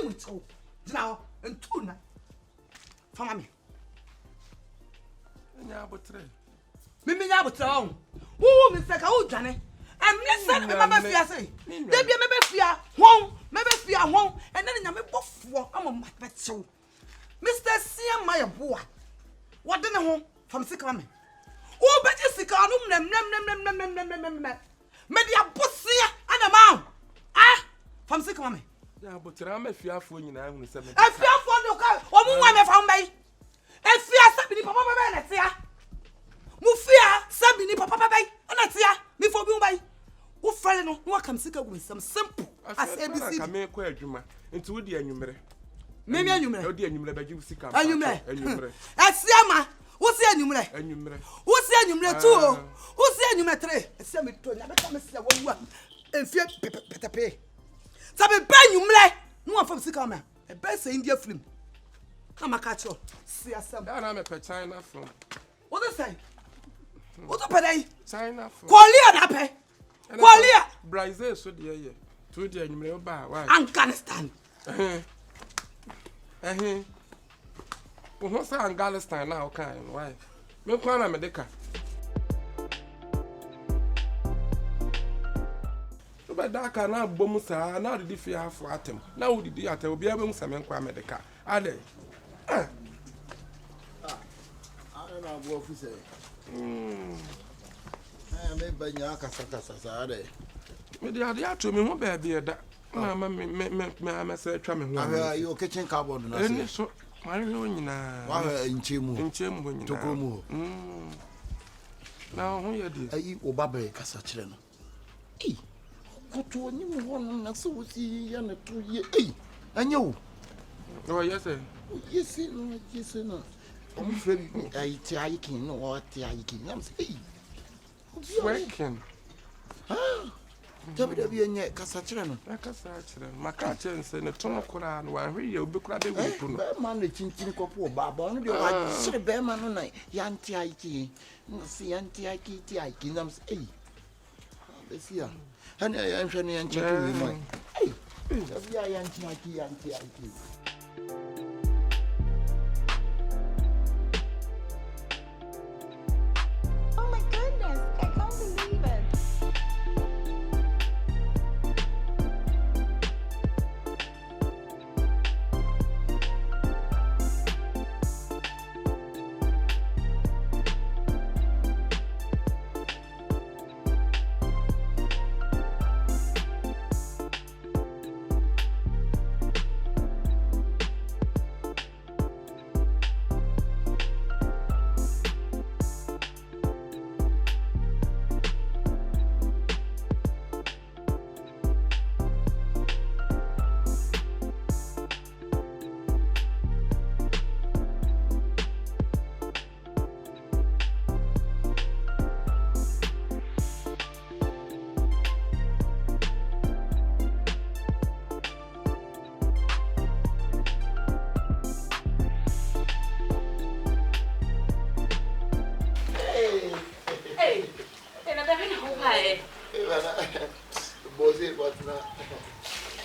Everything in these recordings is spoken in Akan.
with you. Now, and 2 nights. For mammy. Mimi Yabuton. Who, Mr. Kaujane? And listen, Mamma Fiasse. There be a maybe fear, home, and then I'm a buff. I'm a much so. Mr. Sia, my boy. What did I home from Sikame? Oh, but you sick on them, Media pussy and a mount. Ah, from Sikame. Yeah, but I'm a fear for you now. I fear for the car, or one from me. And fear something, Papa, let's see. Mufia, Sabini, Papa, and let's see. Before you buy. Who fell no, what can sick with some simple as ABC. I may quite Juma into the enumerate. Maybe a numerate, the enumerate, you sick. And you may. As Yama, what's the enumerate? What's the enumerate too? Who's the enumerate? A cemetery, never come and fear pay. Sabe ben yumle no one from Sikama e be say India film come catch you see asem that na me pe China film what they say what to pay China film Korea na pe Korea Brazil so dey here to dey anyumle ba why Afghanistan who say Afghanistan now kan why me kwa na medical but that can now bomusa now the fear for atem now the day at obi abem samen kwa medical ade I don't know what to say. I may be Yakasa ade. Me the ade to me ho ba bia da na me say twa me ho are you kitchen cupboard na say so mari ho nyina wa nchemu ho nyina tokomu na ho ye di ayi obabe kasa kire no Koto ni mo won na so wusi ya na to ye anya wo oh yes no I'm afraid I kin no what I kin am say working tabi anya kasa kire no maka chense ne tono kura no wa hwe ye obi kura de wupu no be man na chinchin kopo baba no de wa sire be man no na ya nti aiki no si ya nti aiki ti aiki am say besia and I am trying to check with my. Hey, I am Yankee. Oh my goodness, I can't believe it.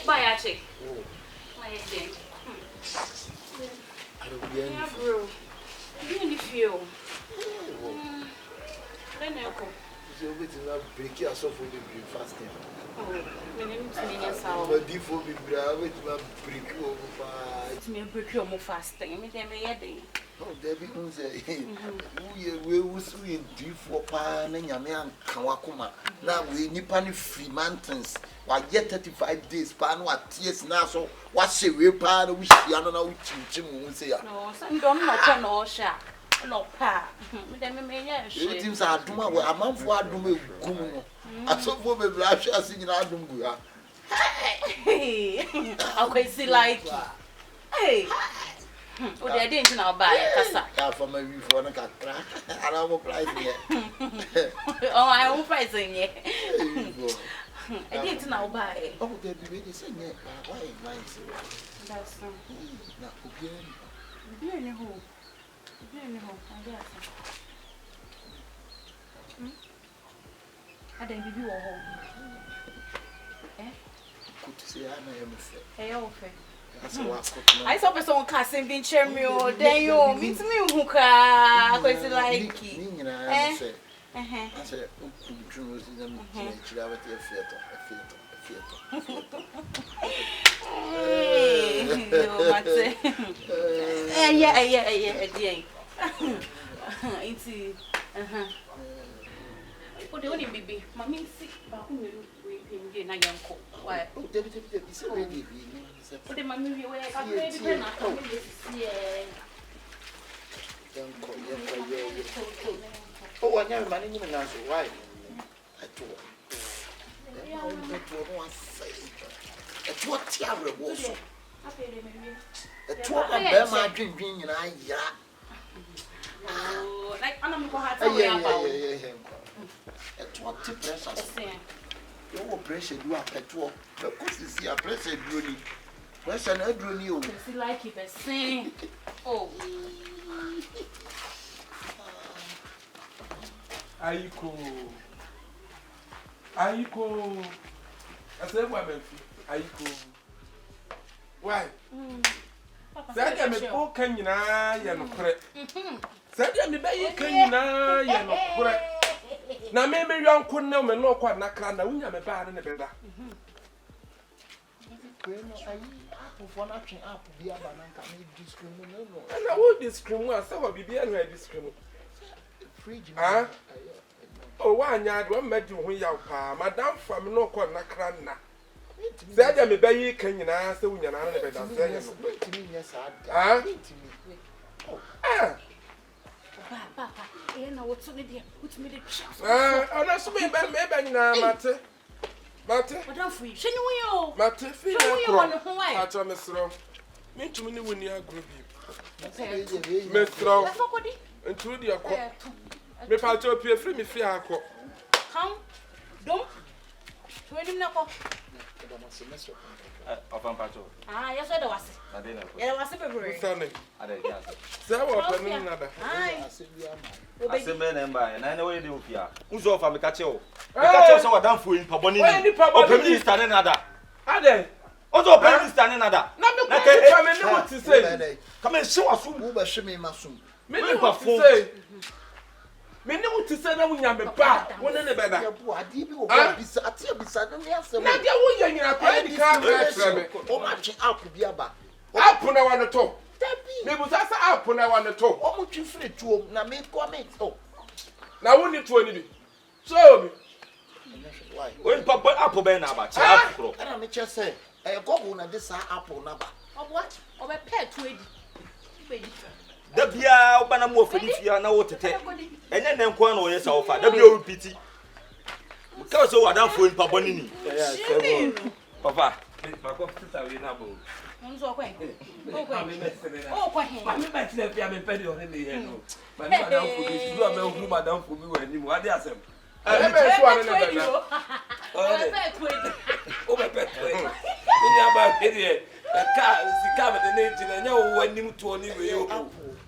Bayache. My thing. Yeah, bro. You need feel. Then I go. You wait to break yourself for the fasting. Oh, my name is Minya Sao. But if you be brave, wait to break you over. It's me break your more fasting. Me them a day. Oh, Debbie, who say, we will swim deep for pan and Yaman Kawakuma. Now we nippani free mountains. Why yet 35 days, pan what tears now, so what say we pan which Yanona which Jim will say. No, some don't not no shark. No, pa. Me them a it seems I do my a month for Adum Gumo. I saw for the blush as in Adum. Hey, okay, see like. Hey. Oh, they didn't know about it. I for my roof on a cat. I don't price yet. Oh, I won't price it. I didn't know about it. Oh, they'll be ready to sing it. Why, that's not again. Be in the hole. Be in the hole. I guess. I didn't give you a hole. Eh? Good to see I am a fair. Hey, okay. I saw person casting being cherry then you meet me who cry because like I said, oh, the only baby, mommy sick, but who will we na yanko? Why? oh, David, it's a baby. Oh, the mommy, we were a baby, and I come oh, I never managed to answer why. I told it's what terrible was. It's what a bear my drinking and I, like, I'm going yeah. It's what the pressure. Your pressure, you are petrol. Because you see a pressure, Bruni. Pressure, I drew you. like it, but sing. Oh, Aiko. I said, woman, Aiko. Why? Said I me book can you na yan correct. Said I me bay can you na yan correct. Na me young couldn't know me no quite na can na unya me bad in the bed. For nothing up, be a banana can discriminate. And I would discriminate, so I'll be and I discriminate. Ah? Oh, one yard, one met you when you are, Madame from no quite na cranna. Said I me bay can you na so when you're not a better. Yes, Ah? Ah? Papa, you know what's on it? What's me the chance? Oh, that's me, maybe now, Matte. Matte? But I'm free. She knew you. Matte, feel I told Miss Row. Me to me when you are group. Miss Miss Row, That's not good. and to the aqua. Me part to appear free me fear. Come, don't. 20 minutes. Ah, yes, I was. Yeah, I was February. Sunday. So, what another? Aye. I say, men and by, and I know you do. Who's off? I'm catch you. Catch you down for in Pepperoni. Open minister and another. Are they? Also, open minister and another. Come what to say. Come and show us who will show me my soon. Me what to say. Me know what to say now when you're back. One in the bed. I did you beside me. Now, you're in a private car. Oh, matching up to be about. Up on I want to talk. Maybe that's up on I want to talk. Oh, much you free to now make comment. Oh, now, wouldn't it 20 be? Show me. why? when Papa Apple Ben about. And I'm just saying, I go on this apple number. Of what? Of a pet with. The Bia Banamo for this year now to take. And then Quan or yes, our father, WPT. Because so I don't for in Pepperoni. Papa, my computer will not move. Oh, quite. I'm back to the family penny on the end. My madam for this, you are no madam for me when you are there. I'm Over pet. About idiot. A car is covered the name and no one knew to only you.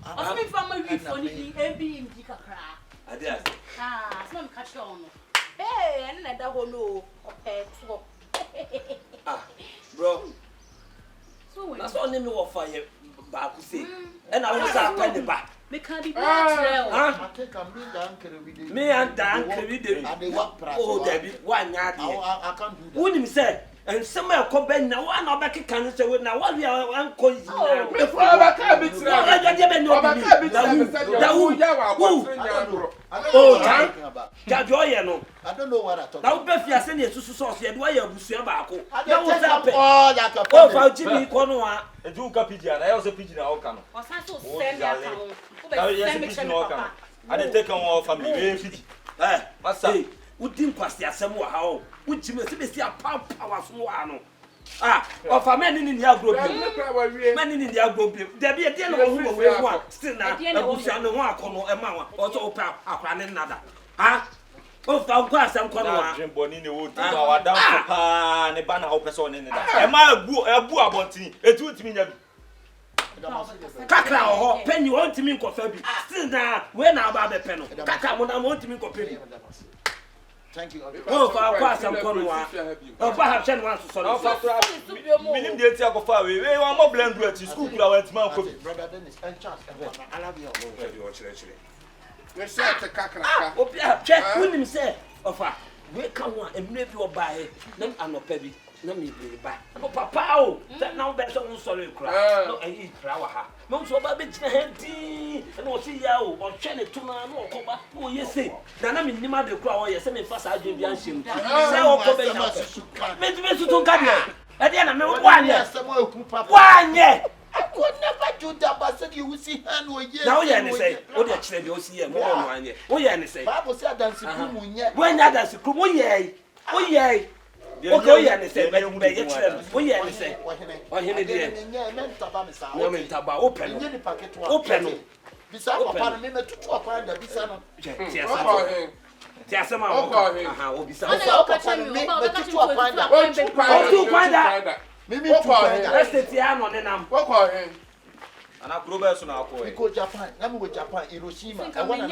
I'm from my week for the being Dicker. I guess. Ah, some catch on. Hey, and that whole no pet. Ah, bro. So that's all name of fire back to say. And I was a penny back. They can't be natural. I think I'm being done. Me and Dan can read it. And they walk price. Oh, Debbie, 1 yard. I can't do that. Wouldn't say, and somewhere come back now. One of back can say, now what we are uncle. before I can't be I don't know what I talk now, Beth, you are sending to sauce. You are Busia Baco. That was all that I Oh, for Jimmy Cornoa. A Duca pigeon, I also pigeon our canoe. Was I so send your I didn't take on all family. Eh, Master, who didn't pass the assembly how? Would Jimmy see a power from one? Ah, of a man in the agro, man in the agro, there be a deal of who will want still now. And one corner a man also open up another. Ah, both our glass and corner. Jim Bonini would do our down and a banner of person in that. Am I a boo about it? It would mean Kakra or penny you want to mean coffee. Still now, when I buy the pen, Kaka, when I want to mean coffee. Thank you. Oh, for our some corner. Oh, perhaps one to solve. Minim de tia ko fa we wan mo blend do at school kula wa tima ko. Brother Dennis, and chance. I love you. We say to kakraka. Opia, check when him say, Ofa, we come one and maybe you buy them and no pebi. No me be buy. No papa oh, that now better on sorry cry. No I eat flower ha. No so ba be tina hendi. And what see ya o, or chene tuna no koba. Oh yes say. Na me nima de cry o yes me fast adwen bi anhim. Say o ko be ya. Me to ton ka de. E dey na me wanye. I could never do that, but said you will see hand or yes. Now, you say, oh, the children, you see, more one year. Oh, yeah, say, Bible said that's when that that's a crew, oh, yea, oh, yea. Okay, yeah, say, but you may get them. Oh, yeah, say, oh, here it is. No, mean, Taba, open. Besides, papa, me to talk on the Bisano. Yes, I'm out. Besides, Mimi let's sit here on the number. What call him? And I grow so now ko. We go Japan. Let me go Japan, Hiroshima. I want to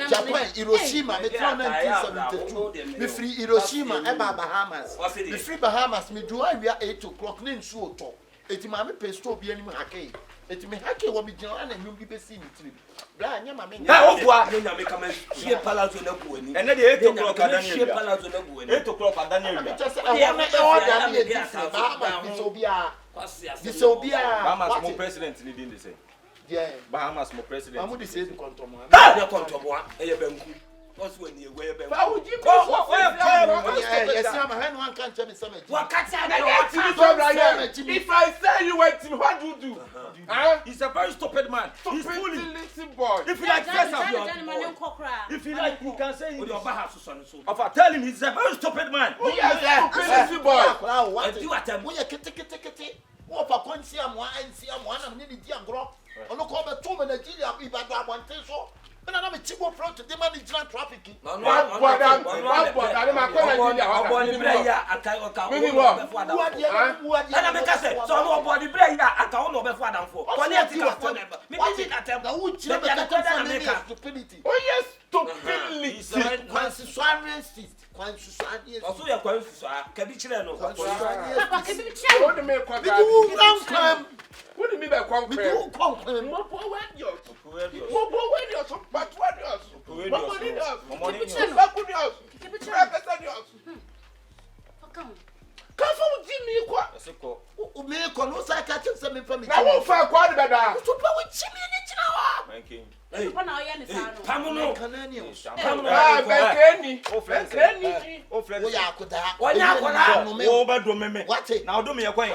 Japan, Hiroshima. Me 1972. Me free Hiroshima. Eba Bahamas. Me free Bahamas. Me do I we are 8 o'clock. Nin so to. Eti mama pesto bi anim hake. Eti me hake wo me jina na nyum bi be si ni tiri. Bra nya mama nya. Ha ofua nya me come sie palazzo na buani. Ene de 8 o'clock Daniel. Sie palazzo na buani. 8 o'clock Daniel. Me just say I want to order me a Bahamas bisobia. Bisobia. Bahamas mo president ni din de say. Yeah. Bahamas mo president. Mamu de say kontomo. Ha ya kontomo eye banku. What's when you wear banku? Fa uji Yes, I'm a hand one can't tell me something. If I say you wait, what do you do? He's a very stupid man. He's fully listen boy. If you like dress up your if you like, you can say with your Bahamas son. Of tell him he's a very stupid man. Oh yes, listen boy. What do at him? We are kitty. What for quantity am one and see am one and nearly dear grok. On look over 2 minutes, if I got one thing so. And I'm a cheap front to demand trafficking. No, what do you mean by now do me a coin.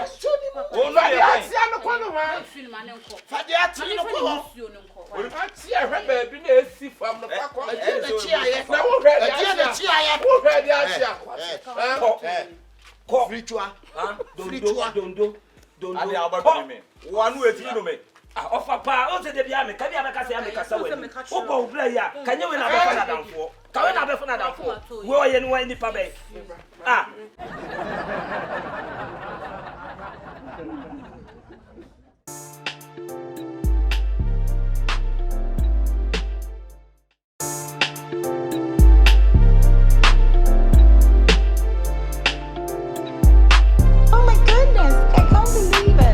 One way to me. Of papa, oh, the Biame, can you have a Cassia? Oh, Blaya, can you win a better down for? Can you have a better down for? Where are you in the pub? Ah. Oh my goodness, I can't believe it.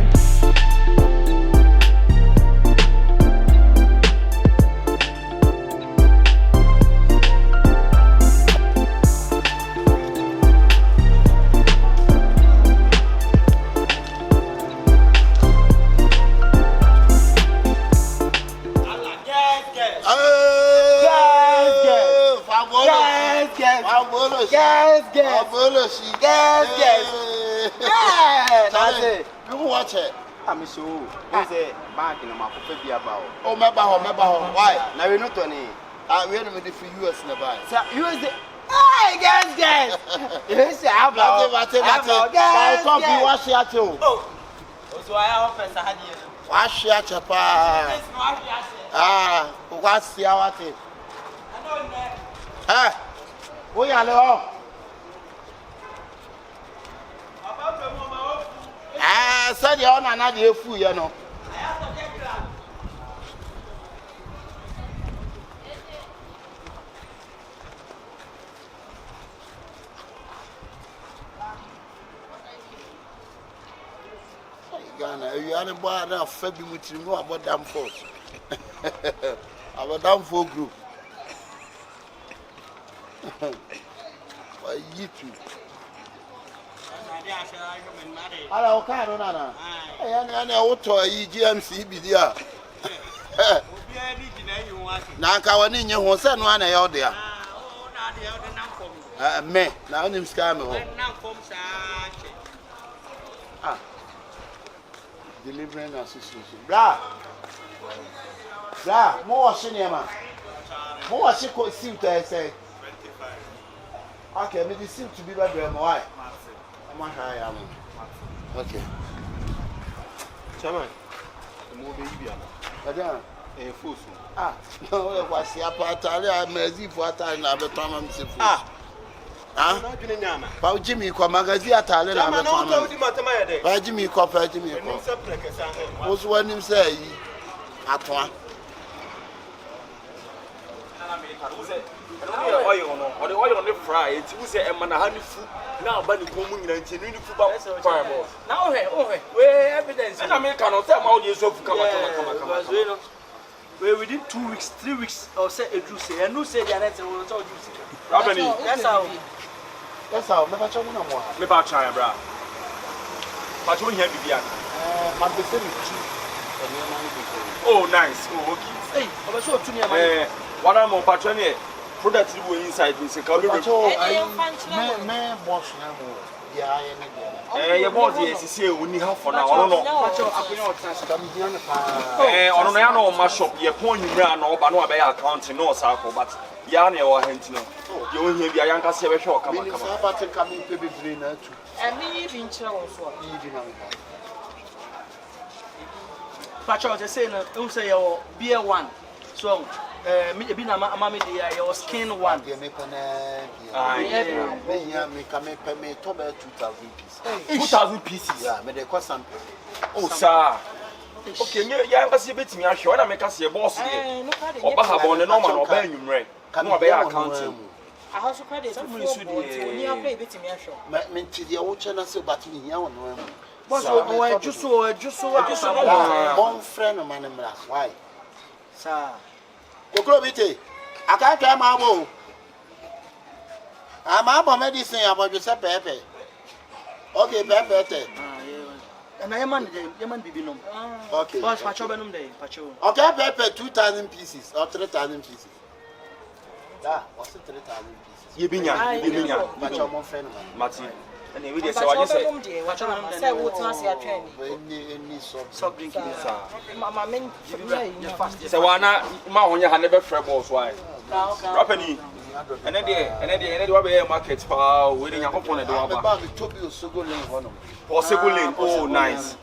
Watch it. I'm sure. There's a bank in my pocket. Oh, my baho. Why? Now we not only. We are not ready for US in the bank. So you is the. Hey, guys. Yes, I have wash your too. Oh, so I have a Sahadi. Wash your chapa. Ah, what's your thing? Ah, we are low. Ah, said you on another fool, you know. Nana, you are a boy now, Fabi with you know about damn force. Our damn four group. Why you too? Hello, Caro Nana. I know to GMC be there. Now, Kawanin, was sent one out there. Me, now him scam. Delivering association. Blah. More cinema. More she could seem to say. Okay, but it seems to be better. Why? I am. Okay. Chairman, the movie Ibia. Madam. Full. No, it was the apartment. I'm a zip for a time. I'm a Tom. Pau Jimmy, come magazine at Thailand. I'm not Jimmy Copper, Jimmy. What's one him say? At one. Or the oil on the fry, it was a man a honey food. Now, but the coming and genuine football fireballs. Now, where evidence and American hotel audience of come. We're within 2 weeks, 3 weeks, or say a juicy, and no say the answer will tell you. That's how. Never try one more. Me ba try bra. But you here bibia. But the same oh nice. Oh okay. Hey, I was so to near what am on patron here? Product you inside me say ka be. Me boss na mo. Yeah, your boss here say we have for now. No. Ono na ya no ma shop ye pon nwura na oba no abey account no sako but ya na e wo henti no. You will hear the Yanka Seven Show come on. Coming to be green too. And me being chosen. Patrol, they say, don't say your beer one. So, me be na mammy dear, your skin one. Me come pay 2,000 pieces. 2,000 pieces. Yeah, me they cost some. Oh, sir. Okay, you can see bit me. I'm sure I make us your boss here. Or Bahabon and Norman or Ben, you right? Come on, accounting. I also credit someone is near play bit in your show. Meant to the old channel, so but me, I want just so one friend of mine. Why, sir? Okrobite, I can't try my bow. I'm about medicine about yourself, Pepe. Okay, Pepe. And I am on the man be no. Okay, boss, Pachobanum day, Pacho. Okay, Pepe, 2,000 pieces or 3,000 pieces. What's the 3,000 pieces? You be young, but your more friend, Martin. And we just say what you say. What I'm saying, what's not your train? Any Soft drinking, sir. Mamma, men, so why not? My one, you have never fred balls, why? Property. And then the market power waiting a hop on the door. Possible lane. Oh, nice.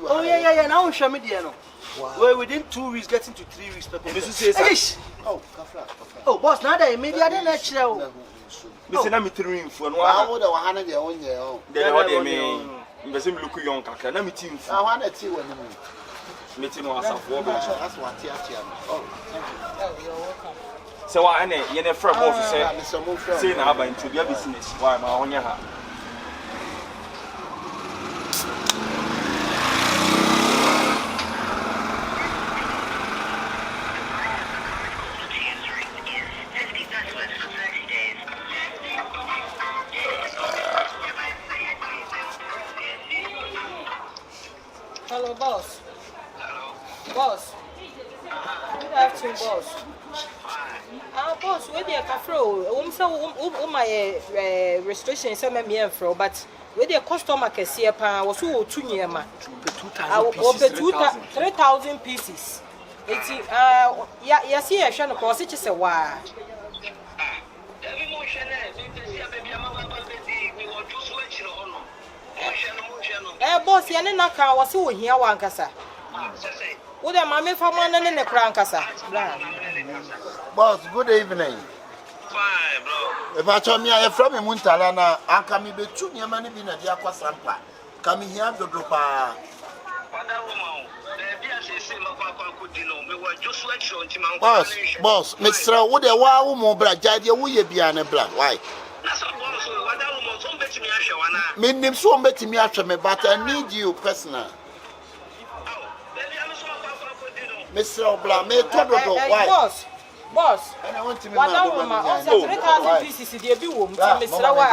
Oh, yeah. Now show me the ano. Well, within 2 weeks, getting to 3 weeks. Oh, boss, now that maybe I didn't let you. Missing me 3 for one. I would have 100 year own year. They are what they mean. The same look young, Kaka. Let me think. I want to see when meeting was a four. That's what oh, thank you. You're welcome. So, I know you're a friend of say now about into your business. Why, my own yaha. Hello, boss. Boss. Good afternoon, boss. Boss, where the cafe? My restrictions are me for, but where the customer can see a pan was so 2 years, man. 3,000 pieces. Yes, I shall cross it is a while. Boss, you know, I was so here one cassa. Would a mammy for one and a crown cassa? Boss, good evening. Fine, bro. If I told me I am from Muntalana, I come in the 2 year money in a Diaqua Sampa. Coming here to drop a. Boss, Mr. Wood, a wow, more black, Jadia, will you be an a black? Why? Me name so mbeti me ahwe me, but I need you personal. Mr. Obla, me todo why? Boss. And I want to me What that 3,000 pieces dey be wo mti Mr. Wa.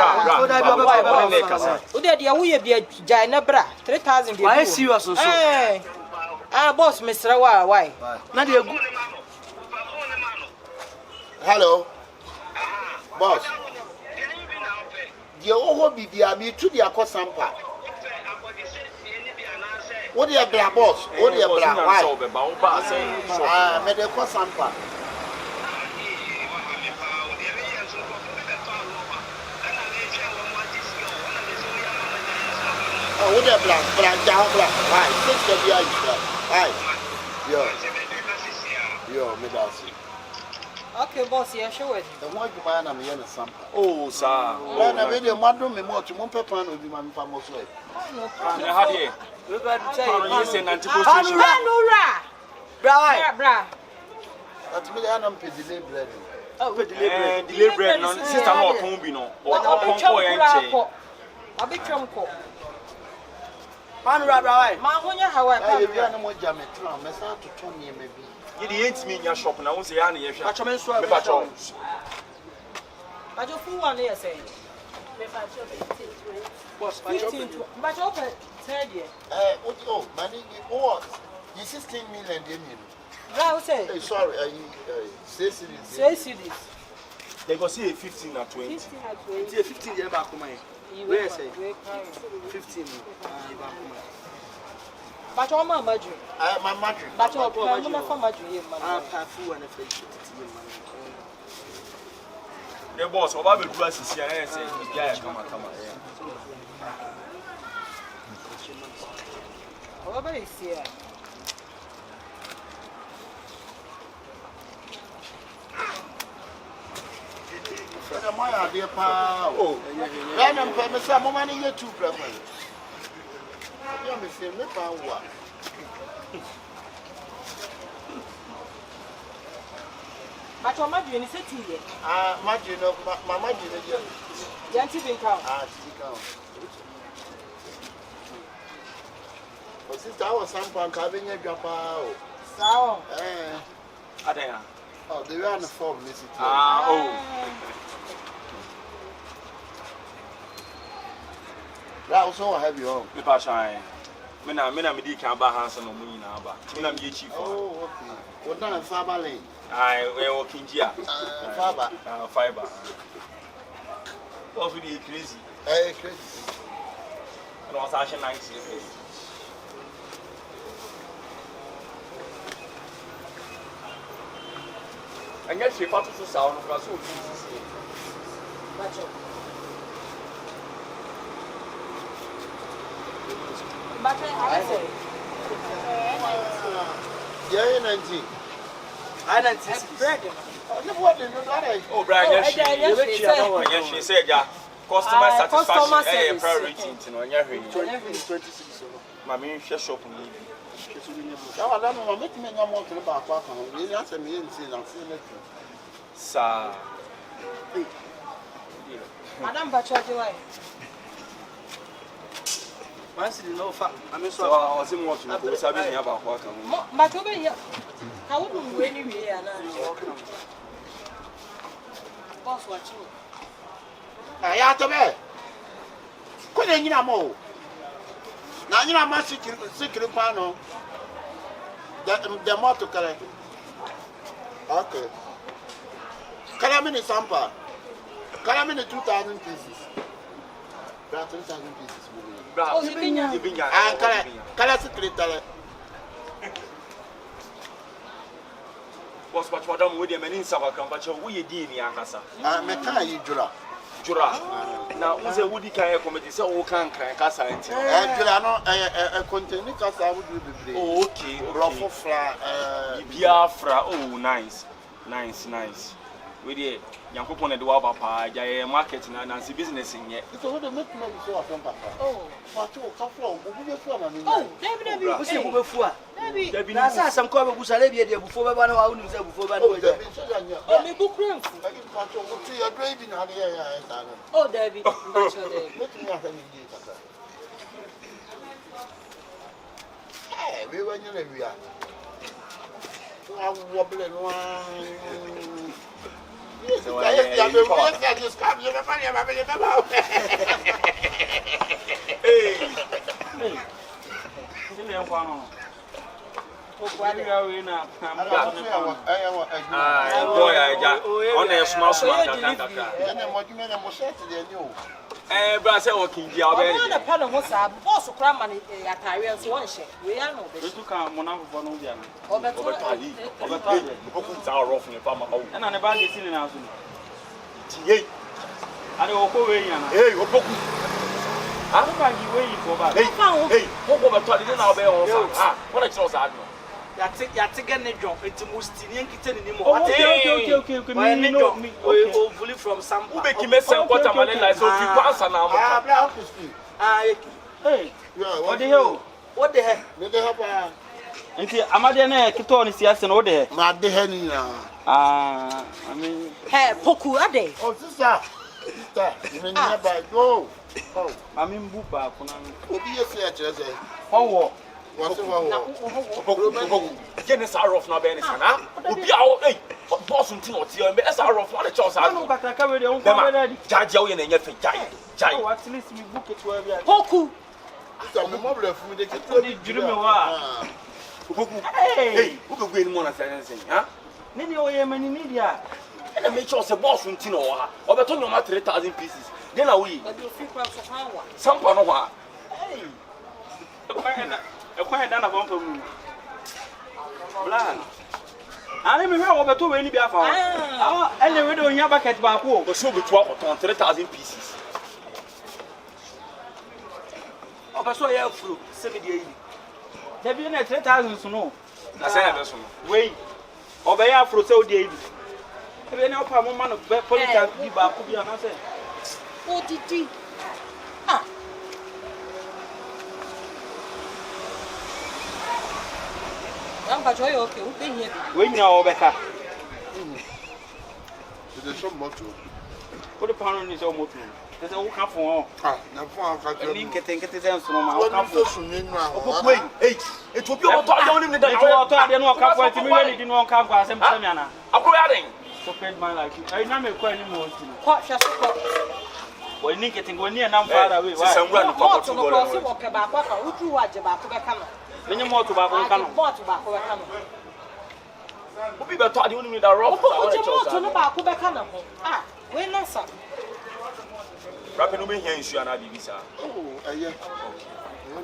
O dey dey wo ye bi jai na bra 3,000 dey be. Why serious so? Boss Mr. Wa, why? Na dey go. Hello. Boss. Dia wo bibia me tu dia ko sampa. What dia bra boss? What dia bra why? Me dey ko sampa. Oh, what dia bra down bra. Why? Six the bia is bra. Why? Yo, me that's it. Okay, boss, yeah, show it. The one you man am here na sampa. Oh, sir. When I made the madam me more to mon pepper no be my famous way. How do you? We got to tell you. You say anti-possession. Bra. At me I am pay delay bread. Oh, Delay bread no. Sister no pon bi no. O pon ko yan che. Abi twam ko. Panu bra. Ma honya hawa I pa. be na mo jam me tran me sa to ton ne me bi. You the ain't me in your shop now. Say ya na ye hwa. Pacho men so. Me pacho. Bajo fu one here say. Boss, 15 to. Bajo open 3 year. Oh, money what? You 16 million dey me. Bra say. Hey, sorry, say Say cities. They go see 15 or 20. 15 at 20. 15 year back come here. Where say? 15. Bajo ma maju. My mother. Bajo pa mo na fa maju here man. Pa fu and friendship. The boss, oba be do asisi ya say, "Yeah, come." Oba be here. The my idea pa. Oh. Then I'm pay me say mo money here too preference. You me say me pa wa. Bajo maju ni say tie. Maju no mama ji no je. Yanti bin count. Ti count. O sister I was sampan ka be nya dwa pa o. Sao. Adaya. Oh, they were on the form, Missy. That was so heavy home. Me pa shine. Me na me di kan ba hands no mu nyina ba. Me na me ye chief. Oh, okay. What down Faba lane? Ai, we working here. Faba. Fiber. What's really crazy? Crazy. And was actually nice. And yet she fought to sound of us. But I say. Yeah, 19. I don't see bread. Oh, Brian, yes, she said, yeah. Customer satisfaction, priority, you know, yeah, 26. Mammy, shop. I don't know, make me no more to the back. You answer me and say, I'm seeing it. Sir. Madam Bacha, Once you know, I'm so I was in watching the serving about what but over here, how would you anyway? Boss, what you? I have to be. Couldn't you know? Now you know my secret panel. The motor correct. Okay. Calamini Sampa. Calamini 2,000 pieces. 2,000 pieces. Oh, you been here? Color secretary. Boss, but what I'm with them and in Sava Campacho, we did in Yakasa. I'm a kind of Jura. Now, who's a woody kind of committee? So, who can't crank us? And a continue because I would be. Okay, Ruffle fly. Biafra. Oh, nice. we dey Yankopon de wa papa ja market na nansi business nye. So we dey make money so afon papa. Oh, what you come from? Who be from am? Oh, David, who say who be fu? David, na say some come go sale bi dey before be ba na wa unu say before ba no ja. Oh, me book room. Oh, David. Hey, we were in the area. I wobbling one. Yes, I just come here. Brasa working dia obere. Na pano ho sa boss kra man atare so won hye. We ya no be. Etu kan mona fofo no bia no. Obeto ali. Obeto ta rough ne pa ma o. Na ne ba ge sili na so. Tiye. Are okwo we yana. Hey, opoku. Ah, ba gi we yi for ba. Hey, ho obeto ali na obere ho sa. Ah, what a chance I do. Ya take ne drum eti musti ni nkite ni mo. Okay. Me no me. Oh, fully from some. Who make him send quarter man like so fi pass na mo. Ah, bra office fee. Ah, Hey. Yeah, What the hell? what the heck? Me dey help Nti amade na kito ni siase no de. ma dey here ni na. Ah, I mean, Hey, poku ade. Oh, sister. Sister, you mean never go. Oh, I mean bu ba ko na. obi ye say a chere say. Owo. What's the one? Opoku. Jene sa rough na be ni sana. Obi a hey, boss nti no tie me sa rough na the chance I No do. bakra ka we de on ko ready. Jaja wo ye na nya fe jai. Oh, at least me book it to every. Poku. Sister, me mo ble fun de ke So the juru me wa. Opoku. Hey. Hey, who be go ni mo na say ha? Ni ni o ye mani ni dia. And make sure say boss nti no ha. Obeto nyoma 3,000 pieces. Then na we. But you free kwa so kan wa. Sampa no ha. Hey. Ekwa da na bompa mu. Bla. Ani me hwe obeto we ni bia fa. Ah, ele we de onya bucket ba ko. Go show be to akoton 3,000 pieces. Obaso ya furu, se me dey yi. Da bi na 3,000 so no. Na say na be so. Wei. Obeya afro se odi ebi. Ebe na opa mo ma no politica bi ba ko bi ana se. Odidi. Ah. Amba joy okay, we be here. We nyina obeka. dey show moto. Ko de pano ni se o moto. Te se wo ka fon o. Ah, na fun aka tell Ni me. nkete se nso ma o What ka you fon. so sun nu ahụ. Opoku hey, hey. Etu obi o to ade oni ni da. Eto o to ade no ka fon ti mi we ni di no ka gwa asem se mi ana. Akoro ya den. So paid man like you. I na me kwa ni mo ti. Kwa hwa so kwa. Wo ni nkete ngo ni na far away. Sisan wura no papa Moto tu no go. cross wo ke ba kwa ka utu wa je ba ko be ka no. Enye moto ba ko ka no. Moto ba ko be ka no. Obi be to ade oni ni da rough. Opo je moto no ba ko be ka no ho. Ah, we na sa. Rapper no be here nsu ana bibisa. Oh, eye.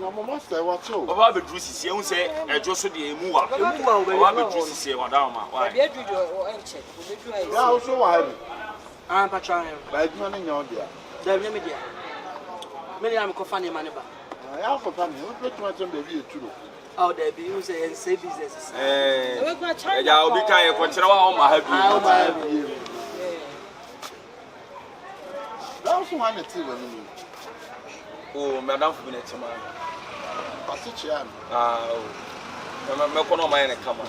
Na mama say what you. Oba be dru sisi ehun say ejo so de emu wa. Oba be dru sisi wa da ma. Why? Be adu o enche. Be adu ai. Ya o so wa heavy. Ah, pa chan. Ba eduma ne nya dia. Da bi me dia. Me dia me ko fa ne ma ne ba. Ya ko pa me, o pe tuma tem be bi eturo. Oh, da bi you say say business. We gba China. Eja obi kan ye ko kire wa o ma ha bi. Ah, o ma bi. Da so wa ne ti we no. Oh, madam fu bi na tima. Pasi chia no. Ah, oh. Me ko no ma ye ne kama.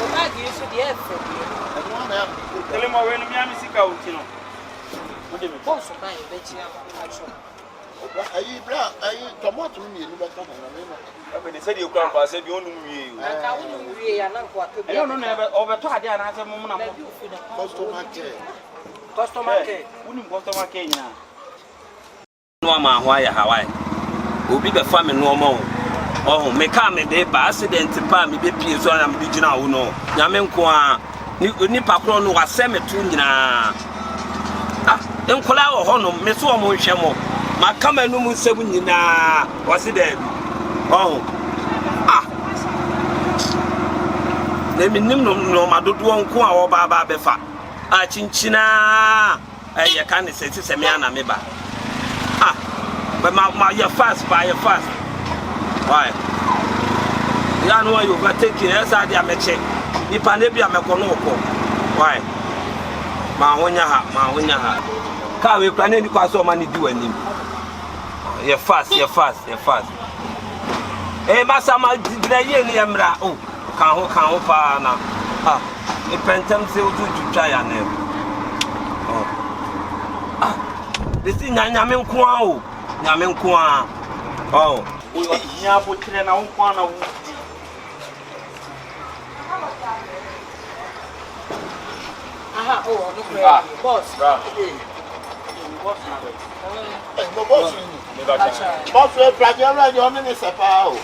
O ba gi so de efe. Eduma na ya. Tele mo we ni mi ami sika o ti no. Mo de me. Boss o ba ye be chia acho. Ayi bra, ayi tomato mi ni be ka na me no. Abe de se de kura pa se bi onu wie o. Ka wo no wie ya na ko akebi. Enye no na obeto ade ana se mo na mo. Customer care. Customer care. Unim customer care nyina. No ma ho ya Hawaii. Obi be fa me no mo. Oh, me ka me be ba accident pa me be pie so na me di gina wo no. Nyame nko a ni pakro no wa se me tu nyina. Ah, enkola wo ho no me so mo hwe mo. Ma kama no mu nsem nyina. Wase da bi. Oh. Ah. Le minim no ma dodo nko a wo ba ba be fa. A chinchina ye ka ne se me ana me ba. Ah. But my you fast by your fast. Why? ya no you overtake esa dia meche nipa na bia mekọ no kọ why ma honya ha ka we kra na ni kwa so ma ni di wanim ye fast masa ma dina ye ni emra o kan ho pa na e pentem se oju twa ya na desi nyame nko a o nyame nko a nya botre na nko na wo boss. Boss, we prajara your name is Pao.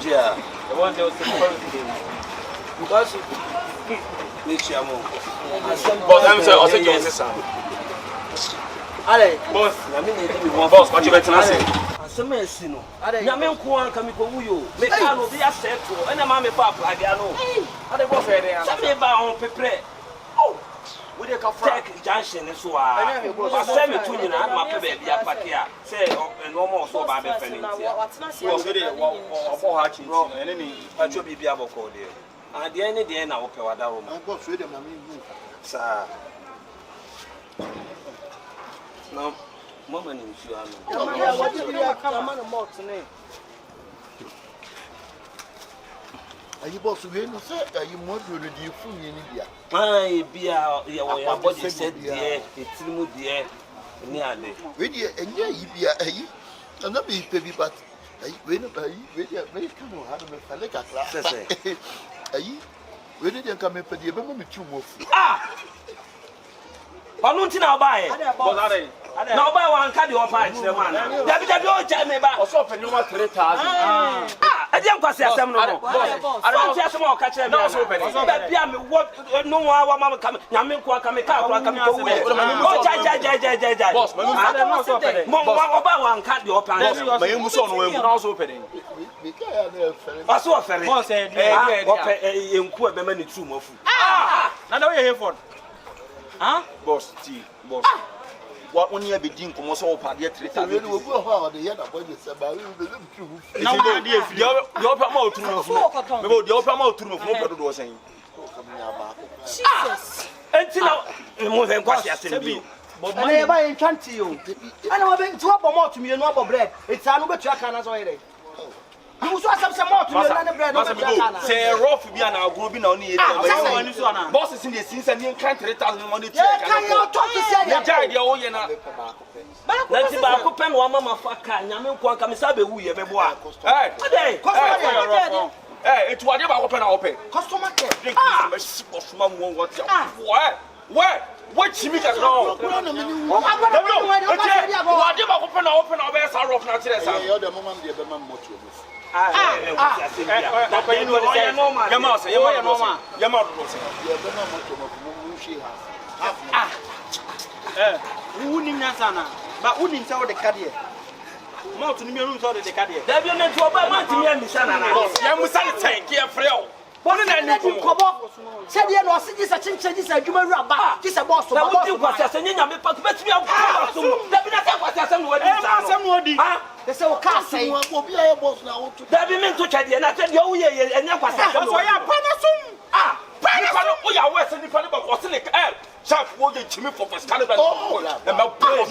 Yeah. The one that was because Boss, I'm saying, also Jones son. Ale, Boss, I mean, you boss, what you better not say. Aseme no. Nyame nko an ka me ko wuyo. Me ka no be aseto. Ena ma me papa aga no. Ade boss e dey. Sabe ba on pepre. Oh. We dey ka tech junction so a. Aseme to nyina ma pe ba bia pake a. Say no more so ba be fani ntia. Boss we dey obo ha chi. Ene ni Pacho bibia boko dey. And the any dey na wo pe wada ro ma. Boss, we dem na me move. Sa. No. Mama ni nsu ano. What do you come on a malt today? Are you boss we no say are you more do the food ni bia? Ai bia ya wo ya body set there, etirimu there, ni ade. We dey enye yi bia ayi. Na be baby but ayi we no ayi we dey we come on have me fele kakra. Sese. Ayi we dey come me pedi e be me tu mo fu. Onu nti na oba e. boss ade. Na oba wa nka de opa akire man. Dabi o cha me ba. Also open number 3000. Ade nkwase asem no no. Ade asem o ka kire me. Ba bia me wo no wa ma kam nyame nko aka me ka akura kam ko wu. O ja. Boss, me no also open. Mo oba wa nka de opa. Boss, me mu so no we mu na also open. Me ka ya na fele. Aso ofere. Boss e ope enku e be ma ni tu mo fu. Na da we here for. Boss, boss. What when you be din komo so opa de 3000. We no go ho de ya na boy se ba we be tu fu. Na we dey fi. De opa ma oturu no fu. Me bo de opa ma oturu no fu mo pedo do sen. Jesus. Enti na mo ven kwase asem bi. ale ba en twanti yo. Ana wa be nti wa bo malt mi no abo bread. It's anu betu aka na so yere. You so asem se malt mi no na bread no betu aka na. Say rough bi na agro bi na oni e. Boss is in the scene say ni kan 3000 money to. Yeah, can you talk to say ya jai dia o ye na. Na ti ba ko pen wa mama fa ka nyame nko aka me sabe wu ye be bo a. Hey, it was about open open. Customer care. What Jimmy can know? What about open our best are off now to the moment the man motor. Mount to me room so the cardiac. There be no to oba man to me and Misana na. Ya musa ni tank ya freo. Bonu na ni kobo. Said you no see this a chinche this a juma raba. This a boss. Na wo ti kwase asenya nyame pa betimi akwa so. There be na say kwase asem no wadi sa. Asem no wadi. They say o ka say. Obi aye boss na wo tu. There be me to twede na twede o ye enya kwase asem. So ya pa na sum. Pa na o ya we say ni pa ni ba ko se ni Chap, what did Jimmy for Scalabra? And my boy,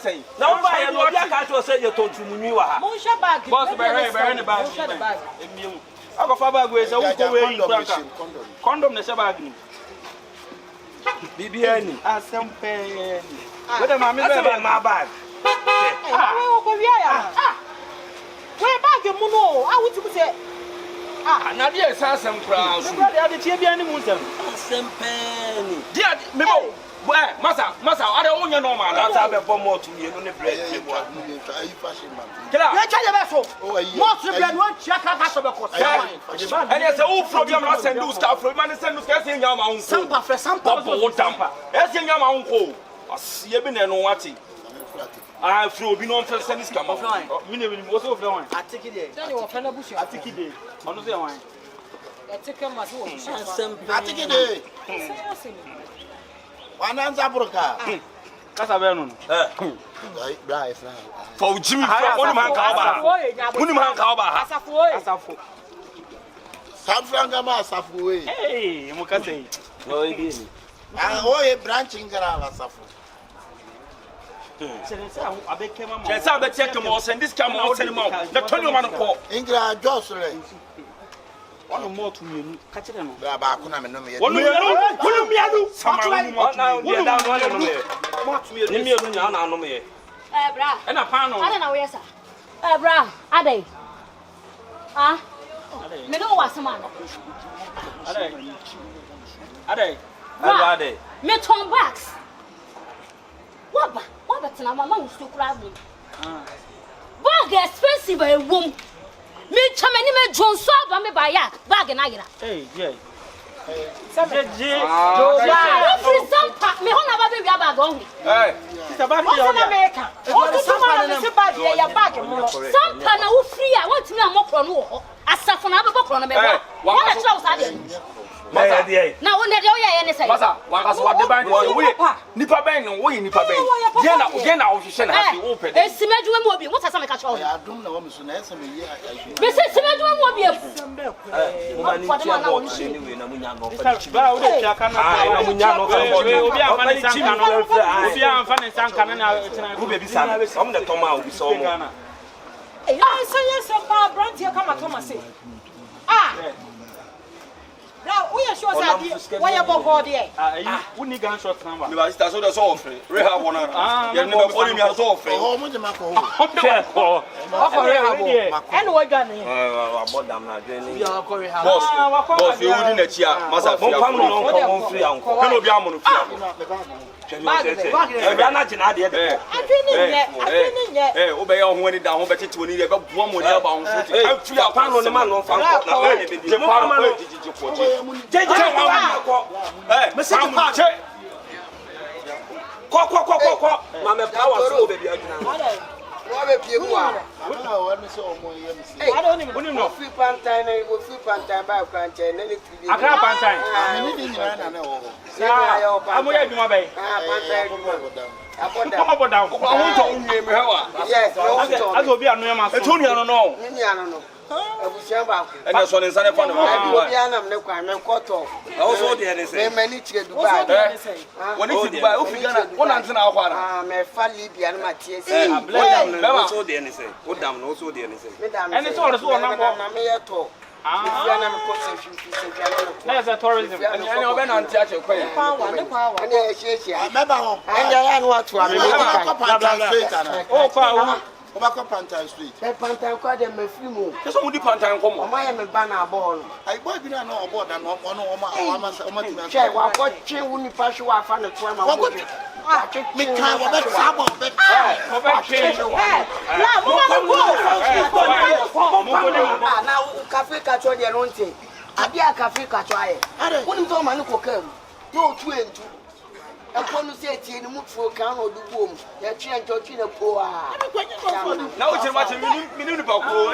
say, now I know I can't say you told you knew. Boss, behind the bag. I got Faber ways, I will go away. Condom the Sabagni. BBN, as some pen. What am I missing my bag? Where back your mono? I would say. Now, dear, some crowds. The Chibian Muslim. Some penny. Dear, me, where, Massa, I don't want your normal. That's how before more to you on the bread. Get out. Let's tell you vessel. Most of them won't check out of the course. And there's a whole problem. I send you stuff from man, send you getting your own sampa for sampa. Tampa. As in your own hole. I see you been and what it. I feel be known for sending scam. What's over the one? I take it. Tell you what, Fana Bush, I take it. On the one. I take him as well. I take it. One answer broker. Kasa be no. Bra is now. For Jimmy only man ka oba. Muni man ka oba. Asafo. Sanfranga ma Asafo we. Hey, mo ka say. No, it is. Oh, branching gara Asafo. Chesa be check mo send this camera out tell mo. The Tony man ko. Ingra Josle. One more to me. Catch it no. Bra ba ko na me no me. One miadu. Sama mo to me. One down one no me. Mo to me. Ni me no nya na no me. Bra. E na pan no. Ada na we sa. Bra, adai. Ah. Me no wa sama no. Adai. Adai. Me ton box. What but na mama used to grab me. Bag expensive a womb. Me chamani me John so ba me ba ya bag na gira. Hey, yeah. Free sampa me ho na ba be bia bag on. Hey. Sister bag What's in America? What is the bag here? Your bag. Sampa na wo free a want me amokro no ho. Asafo na be bokro na me ba. What na try us ade. Masa dey. Na wo na dey o ya ne say. Masa, waka so de ban we nipa ben no we nipa ben. Ye na wo hwehwe na hase wo pede. Esimedwuma mu obi, what asa me ka cho. Ya dum na wo me so na ese me ye Me say esimedwuma mu obi afu. Mo ma ni tia mo anyway na munya no fa chi. Ba wo de tia kana na munya no fa. Obi amfa ne sanka no. Obi amfa ne sanka na tena. Wo be bi sa. Om de toma obi so mo. Eh, yes, pa brand here come Thomas say. Ah. Now, we are sure that why you go there? We need gunshot number. Me ba sister so the so ofre. Rehab one na. Ye me be follow me so ofre. Oh, mo je mako. And what done here? Abodam na dwene. Boss, you wouldn't na chia. Masa Mo pam no ko mo free anko. Can obi amono fia. Bia na jina de de. Obe ya ho ani da ho betete woni de be boa mo ni aba ho so. Free pam no ne man no fa anko na we de bi. Mo pam no jeje ko. Message pa. Ko. Mama power so baby aduna. Wa be pie mu a. Na wa me so omo ye me say. I don't even know. Free pantai na go free pantai ba kwanche na le TV. Akra pantai. Me ni nyina na na wo. Amoya adwuma bai. Pantai Abodam. Ahun to unye me hewa. Yes, azo bi anu ma so. Etuni anu no. ni anu no. Abusia ba ko. And so in Sunday fund. Obi anam ne kwa me koto. Also dey dey say. Me mani chire Dubai. When you Dubai, o figana, one antina akwa na. Me fa Libya na matie Eh, say. Abodam no so dey dey say. Odam no so dey dey say. Me dam. And so na mo. Na me yeto. If na me ko se Na is a tourism. And obe na antia che kwa. and e hie. Meba ho. And ya no atu a me Panta. Oh, pa. Obako Panta Street. e pantai kwa de me free mo. So mudi pantan komo. Oma ya me ba na ball. Ai boy bi na no obo da no ono oma ti Che wa ko twe wuni pa hwe wa fa ne to ma mo. me kan wo be sabo be. Na cafe kacho de no nte. Abi a cafe kacho aye. Woni to ma ne ko kam. No tu entu. E ko no se tie ni mutuo kan no du bom. Ya twe ntochi na po a. Na o chema che mini ni pa ko.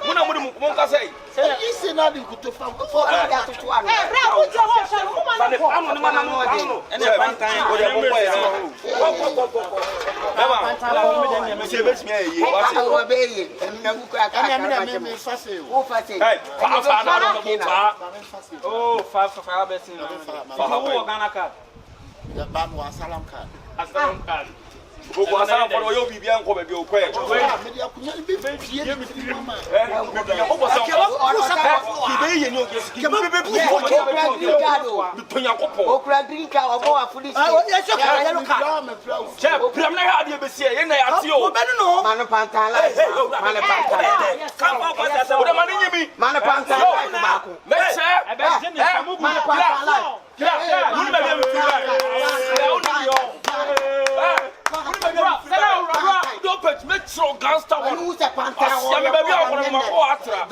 Muna mudi mo ka say. You see na di kuto fa ko. Ya to to anu. bra wo je ho sha ko ma Pane pam no ne man no de. Ene pantan o de mo ko ya. Eba. Me se bet me ayi. Wa be ye. Na ku ka ka. Ana me fa se o. Wo fa se. Hey, fa na no fa. Oh, fa besin. Fa wo Ghana card. The ban wa salam card. Asylum card. Gbogbo asara for yo bibia nko be bi o ko e. Me dia kunya bi fie mi mama. O bo se o. Ki be ye ni o ke ki be bi tonya kopo. Okura drink ka obo wa fully. Ya so ka ya luka. Che, pram na ha de be sie ye na ya ti o. Manu pantan la. Manu pantan. Come on, what's that? O de mani nyimi. Manu pantan la ba ko. Me che. E be je ni samu bu. Manu pantan la. Wuni be bi fi ba. Ya o ni yo. Don't pet me throw gangster one. Who's a pantan? Ya me be bi akoro ma ko atra.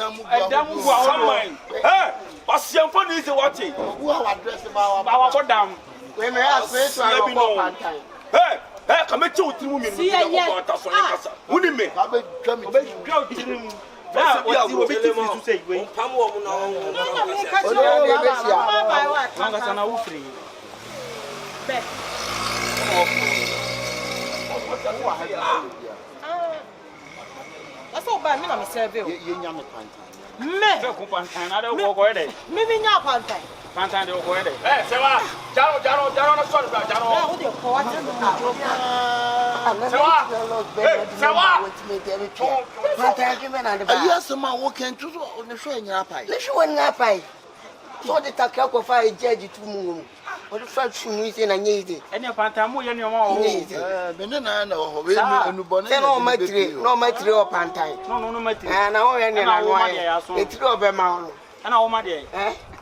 Damu bu awon. Eh, pasien fo ni se wati. Who our address ba Ba wa dam. We me ask me to our pantan. Eh, come to timu mi no ko ta so ni kasa. Wuni me. ba be twa mi. Grow tirim. Na o ti obi ti fi say we. Pam wo mo na wo. Manga sana wo free. That's all by me, I'm a survey. You nyam panta. Me. So kumpantan na de wo ko ede. Me nya pantai. Pantan de wo ko ede. Sewa. Jaro na so bra jaro. Yeah, what you call it? Sewa. Pantai give me na de ba. Yes, ma wo kan tu so ne so nya pai. Le so nya pai. So de takra ko fa judge tu mu. O de fa tu mu ise na nye ise. Ene pantan mo ye ne ma o. Me ne na ho we enu bone. Se no matri o pantai. No matri. Na o ye ne na no aye. Etri o be ma no. Ana wo ma de.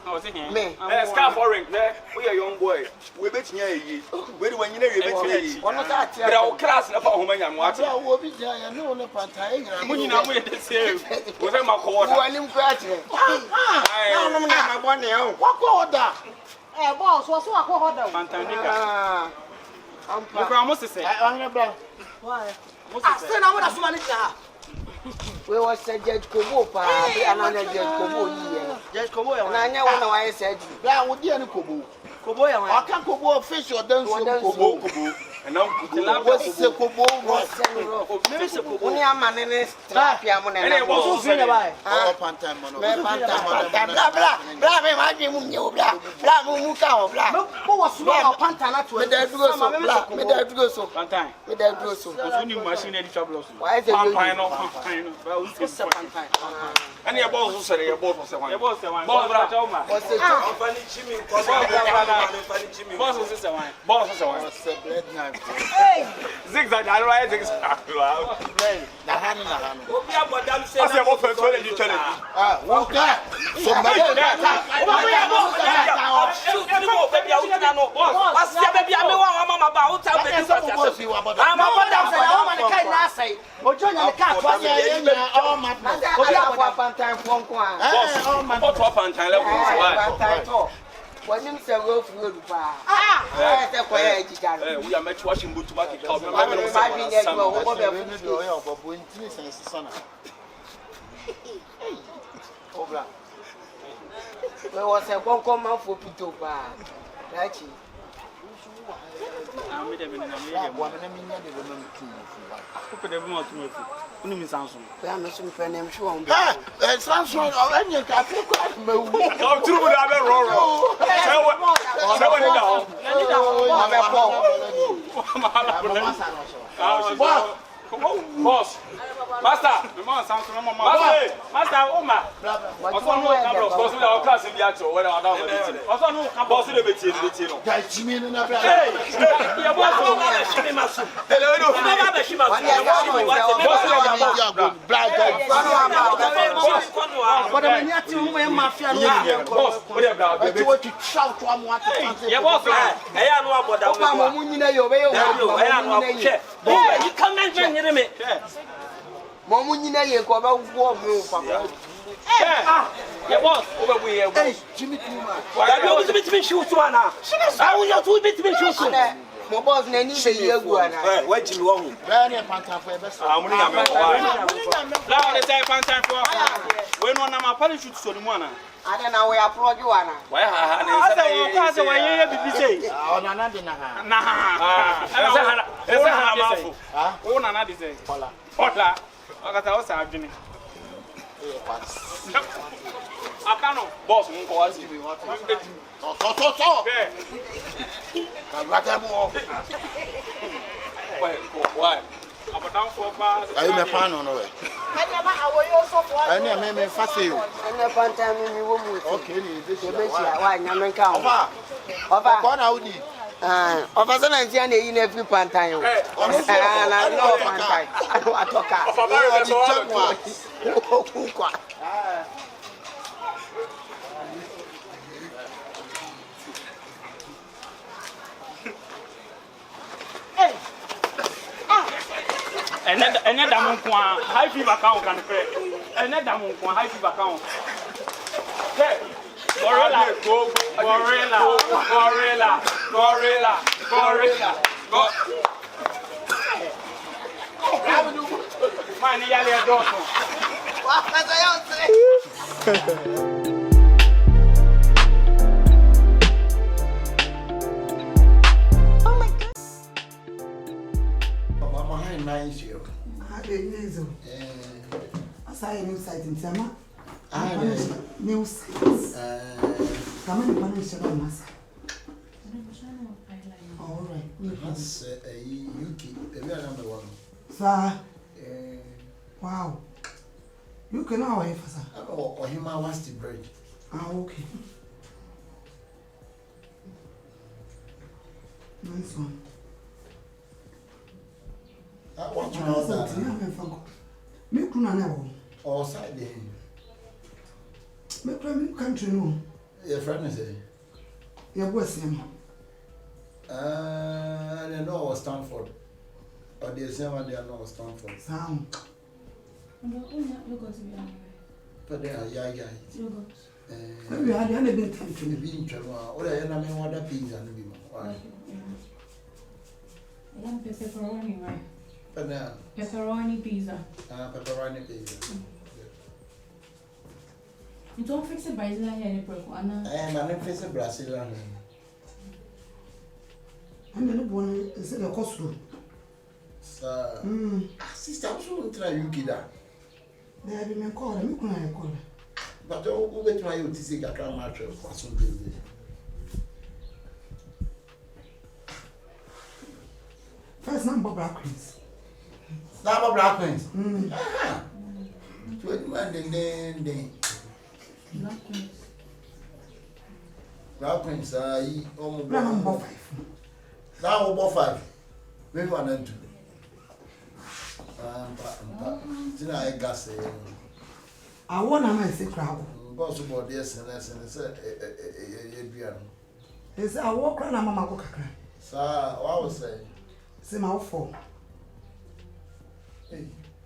Oh, me. Scarf orange, we are young boy. We bet you. Where do you know? One of that. But our class never home and what I will be there. No, no, Pantai. When I'm with the same. Was I my quarter? I'm cratching. I'm one now. What quarter? Eh, boss, what's what quarter? Pantanica. I'm almost to say. I'm going to why? I said, I want to manage that. We was said Judge Kobo, and another Judge Kobo. Judge Kobo, and I know what I said. Yeah, would you Kobo? Kobo, I can't Kobo fish or dance Kobo. And I'm what's the Kobo? Only a man in this trap, Yaman, and I was so by. Oh, Pantan, blah, what was small Pantana to it? Me that do so. Pantan. Me that do so. Only machine any trouble. Why is it? And your boss will say, your boss will say, your boss will say, boss will say, boss will say, zigzag, I don't zigzag. The hand in the hand. I say, what first one you tell it? Walk that. When you say rough road, we are much washing boot to market. There was a one common for Pito. Boss, master, master, Oma. Also, no boss, we are class in the actual. Where are we? Also, no boss, we are betting. That's me in a Momuna ye ko ba wo me papa. Yeah, boss, over we are. Jimmy Kuma. Why do you be shoot one? I will not be shoot. My boss, Nanny, say you go on. Where do you want? Very Pantan for best. I'm going to now they say Pantan for when one of my police shoots to the one. I don't know where I plug you on. Why, I say, why you say? Oh, no, nothing. Oh, Nana, this is Hola. Hola. I got our sardine. I can't boss won't go as you want. Why? I'm down for bars. I'm a fan on the way. I never made fast you. I'm a fan time in your room. Okay, this is why I'm in count. What I would need. Of a sudden, I'm in every pantine. And I know pantine. I talk. And then high fever count can pray. And then high fever count. Hey, didn't mind you. I didn't know. I saw a new site in Tama. New sites. Come and punish your master. All right. That's a Yuki, the real number one. Sir. Wow. You can now wait for sir. Or him, I was the bridge. Ah, okay. Nice one. What you know that? Me kuna now. Or side the Me kuna country no. Your friend is it? Your boss him. I don't know what Stanford. Or the same one they are not Stanford. Sound. But they are yeah. Maybe I hadn't been time to be in trouble. Or I am one that pins and be more. I am pepperoni, right? Pepperoni pizza. Pepperoni pizza. You don't fix it by the hair, Anna. I am an face of Brazilian. I'm going to go and say the costume. Sir, sister, I'm sure try you get that. They have been called, I'm going to call. But who will try you to see a crown mattress for some baby? First number black queens. Number black queens? 21 then. Black queens, almost number 5. Now over 5. Maybe 1 and 2. I gas. I want to say crowd. Possible, yes, and it's a piano. They say, I walk around Mamma Coca. Sir, what was saying? Say my phone.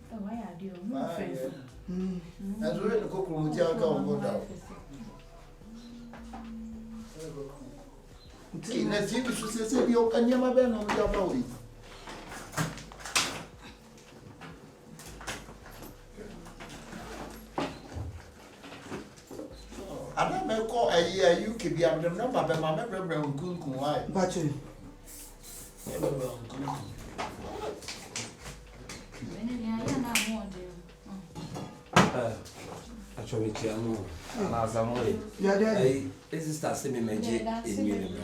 Why are you? And we're in the cook room with your go down. In a TV, she said, you can never be on your body. I don't know call a year you could be up the number, but my member of Kunku. Why? But you. Actually, I'm not some yeah, this is starting me magic in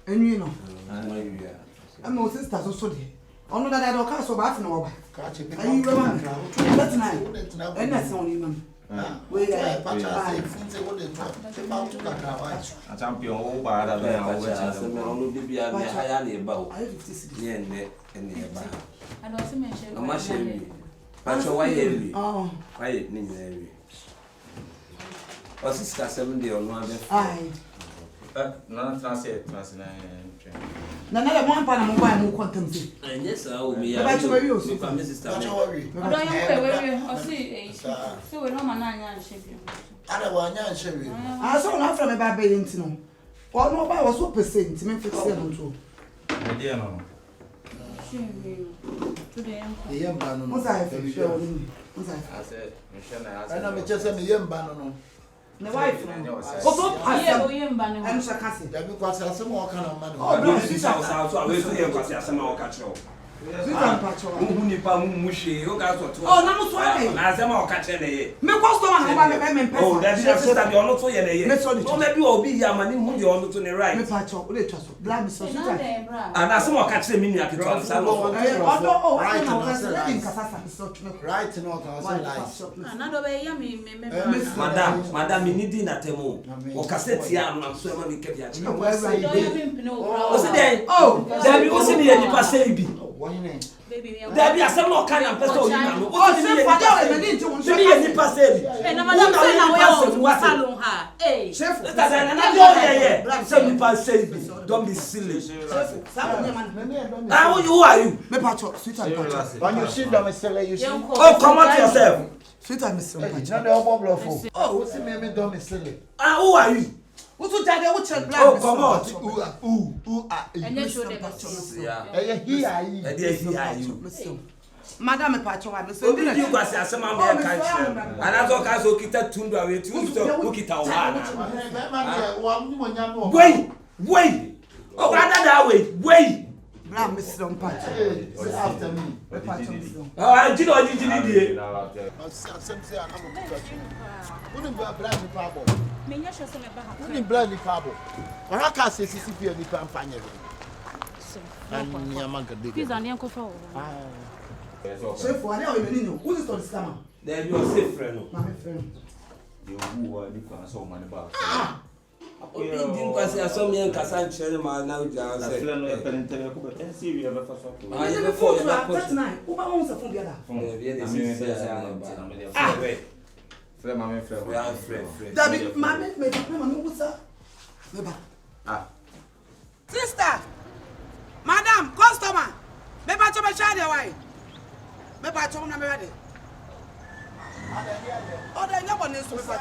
and you know, I'm no sister also. Only that I don't cast so bad no. Catch it. And you remember that night, and that's only man. We are a champion over there. I don't mention a machine. But why heavy? Oh, I didn't heavy. Or sister 7 days on 1 day. Aye. None translate. Nana one pan and mobile quantum. And yes, I will be about to you. Mrs. I don't see. So we don't man shaping. I don't want to show you. I saw not from a bad baby. Or nobody was so percent to make it 7 too. Dear, no. Today, the young man was I said, I know just a young banner. The wife, oh, I am sarcastic. Because I some more kind of money. Oh, this is how I was here because I am some catch. Oh, no, sorry. As I'm all catching it. Me customer and oh, that's just that you're not so yet. Maybe you'll be your money who you're on to the right. Me patch up, let us blab so. And as some more catching me at the top. Right, another way, yummy, Madam, you need dinner temo. Or cassette, I'm so many kept your children. Oh, there be also me any passabi. Baby, there be a some more kind of person. Oh, say father, I need to be any passabi. And I'm not salon her. Hey, chef, that's don't be silly. Who are you? Me patch up, sweet and patch. When you see them, you see. Oh, come out yourself. Sweet and Miss. It's not the bubble. Oh, what's the name? Don't be silly. Who are you? What's the daddy? What's your black? Oh, come on. And then show them. Yeah, you. Madam, me patch up. So did you guys say some man catch them? And I thought I saw kita tunda we tu so look it out. Wait. Oh, rather that way. Wait. Bra Miss Rompat. After me. Ah, you know did you? Some say I'm a wouldn't be a brand new pabo. Menya hwe se me ba ha. Wouldn't brand new pabo. Or I can't say CCP and you can find it. And your man can do Please and yanko for. SHIFO, I know you know. Who is the scammer? There you are safe friend. My friend. You who are the so money back. Obi din kwase aso me nkasa nkyere ma na uja say. Friend no parent tell you ko be see we ever for so. Ah, you before you are 39. Who ba won se fun biada? Friend mama friend. Yeah, friend. Dabi, mama me wusa. Meba. Ah. Sister. Madam, customer. Meba to be shade why? Meba to na me ready. Oh, they never need to be part.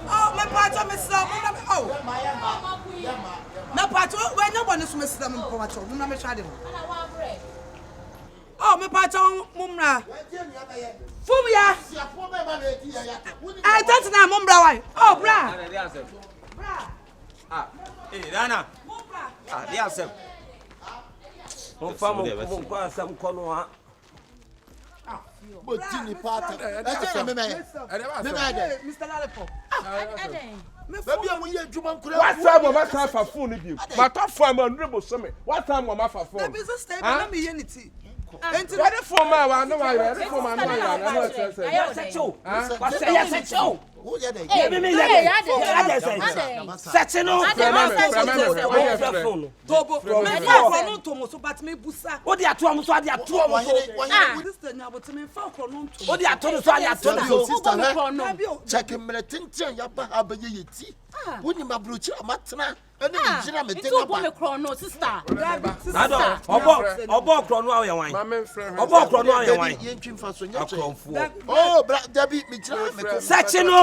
Oh, my part of Miss Oh, my part of when no one is Miss Lam and Pomato, Mumma Shadow. Oh, my part of Mumra. Fumia. I don't know, Mumbra. Oh, bra. Ah, eh, Dana. Ah, the answer. Mon femme, mon some color. But Jimmy Potter, that's a man. Mr. Lollipop. Maybe I'm here, Juman. What time will my car for phone with you? My top farm on Ribble Summit. What time will my phone? That is a stable. Let me unity. And to ready for my no, I ready for my no.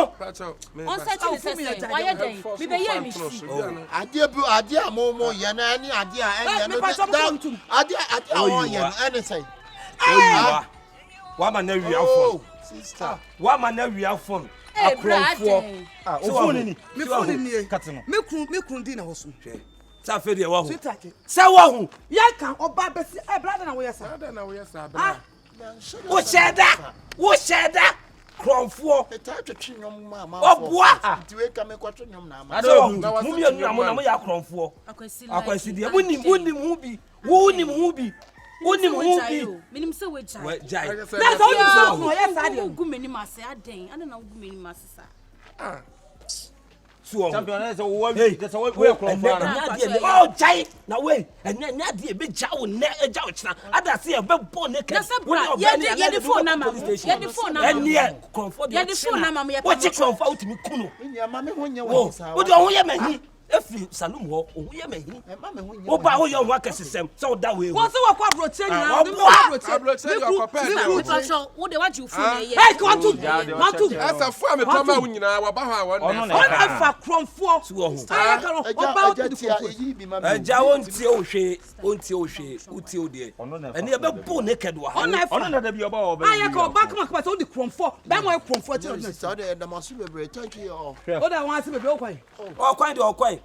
On searching say why dey me be hear me see Adia momo yana ani adia enya adia won yan anything wa ma na wi afon sister wa ma na wi afon akronfo phone ni me kun di na woso sa fe de wa hu sa wa hu ya kan oba besi e brother na wo yesa wo sheda Kronfo etatwetwe nyom ma obua diwe ka me kwatwe nyom na ma mu mi anu na mo ya kronfo akwasi die wunim hubi minim se we jai that's all you say no yes ade gu menim ase aden ade na gu menim ase sa champion is we kronfo na oh jai na we enya die be jawo ne jawo china ada se e be bon ne ke ye the phone number enya kronfo ye the phone number me what kronfo utimi kuno nya ma me ho nya wo sa wo de ho ye mahi efi salum ho ho ye mahi wo ba ho ye ho akasesem so da we wo se wo kwa broche nyina broche yo kopel wo de what you phone ye hey want to asa fu me tama wo nyina wa ba ha wo on afa kronfo aya kan oba ja wontie ohwe utie odie ene e be bo naked wa on na da bi oba oba aya kan oba kama kama so di kronfo ba mo kronfo ti no so de da masu bebre thank you all o da wan se bebe o kwan de okwan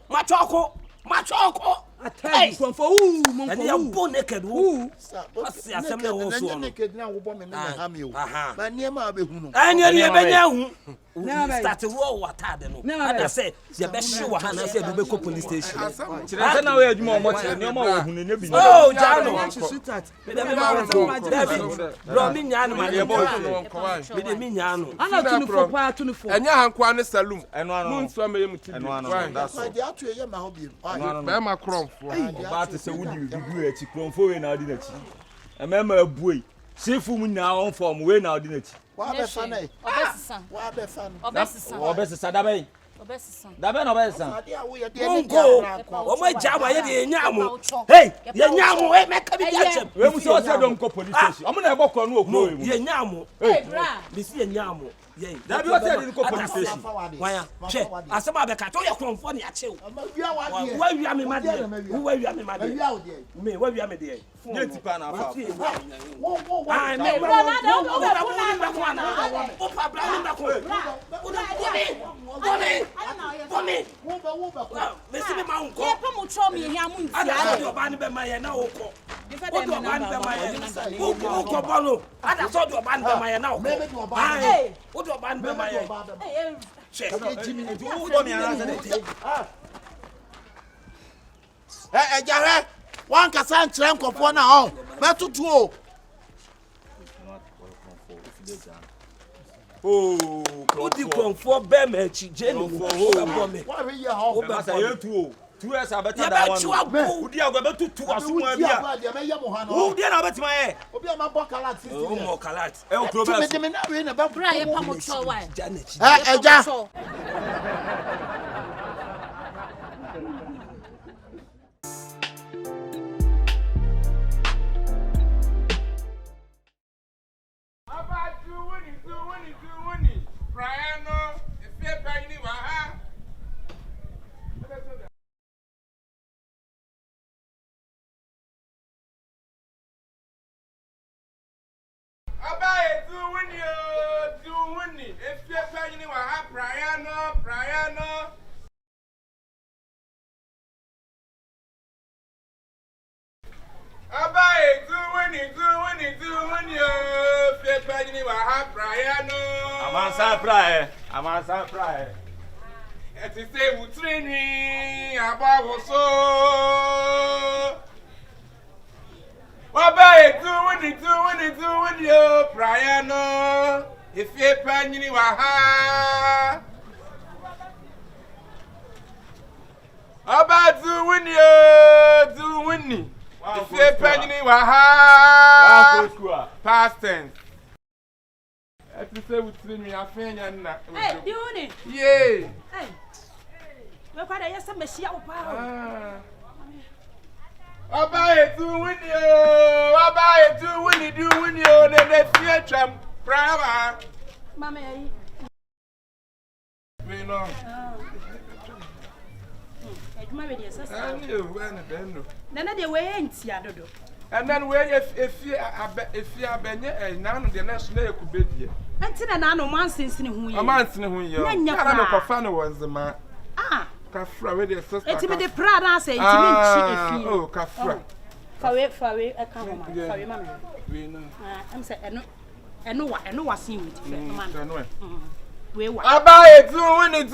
machoko atay kronfo mo ene e bo naked wo asi asem na wo so naked na wo bo me na ha me o ba niema abehu no ene e be nya hu start wo watade no ada say ye be hye wa ha na say be ko police station chire na we adwuma omo chire ne omo wo hu ne bi oh jano me de ma wo bro mi nya no ma ye bo me de mi nya no ana tunufo pa tunufo enya hankwa ne salum eno mun so me yem ti that's all de atu ye ma ho bi be ma kronfo ba te se wudi bidu e chi kronfo we na adi na chi emema abuei sefu mu na on form we na adi na chi wa be fa na obesisa da ben na obesisa o ma jama ye de nyamo hey ye nyamo e meka bi achem we mu so se don ko police station omo na e bokro no okro we mu ye nyamo hey bra bi si ye nyamo ye da bi o se de ko police station waya che asema be ka to ye kronfo ne ache wa wia me made wa wia me made me wa wia me de ye tipa na afa ah me bra na do o pa bra ni ba ko Mommy. Messi me ma unko. Ye pa mo cho me hia mo ntia. Ada so oba ni be ma ye na ukọ. O do oba ni be ma ye. Ukọ bolo. Ada so do oba ni be ma ye na ukọ. Ai. O do oba ni be ma ye. Che. O do mi ara se Jare, one kasa nkyerɛ nkɔfoɔ na hɔ. Mɛtutu o. Oh, Odi konfo be me chi jeni wo bo me. Why we here hɔ? o ba sa ye tu o. 2 years abeta da one. Udi agwa be tutu aso mu bia. Udi na betima ye. Obi a ma bɔ kalat 60. O mo kalat. E o kro be. Me na we na ba. Bra ye pa mo cho wa. Eja. Amansa prae. Eti se utrini abawoso. Wabae tu yo prae no. Efie panyini wa ha. Aba tu wini. Efie panyini wa ha. Past tense. Eti se utrini afenya na. Hey, di uni. Yeah. Hey. Me kwa da yesa mehia wo pa. Abae tu wini du wini o ne fie twam brava. Mama yi. We know. Eduma we dey sasa. Ani o we na den no. Na dey we entia dodo. And then we efie abenye na no de na so na ekubedie. Anti na no mansensene hu yi. Amansene hu yi. Ara me kofa no wonzema. Ah. Kafra we de sister. Eti me de pra na say eti me nchi efie. Oh, kafra. Fawe e ka ho ma. Fawe ma me. We know. Am say eno wa sin with fe ma. We wa. Abae tu wini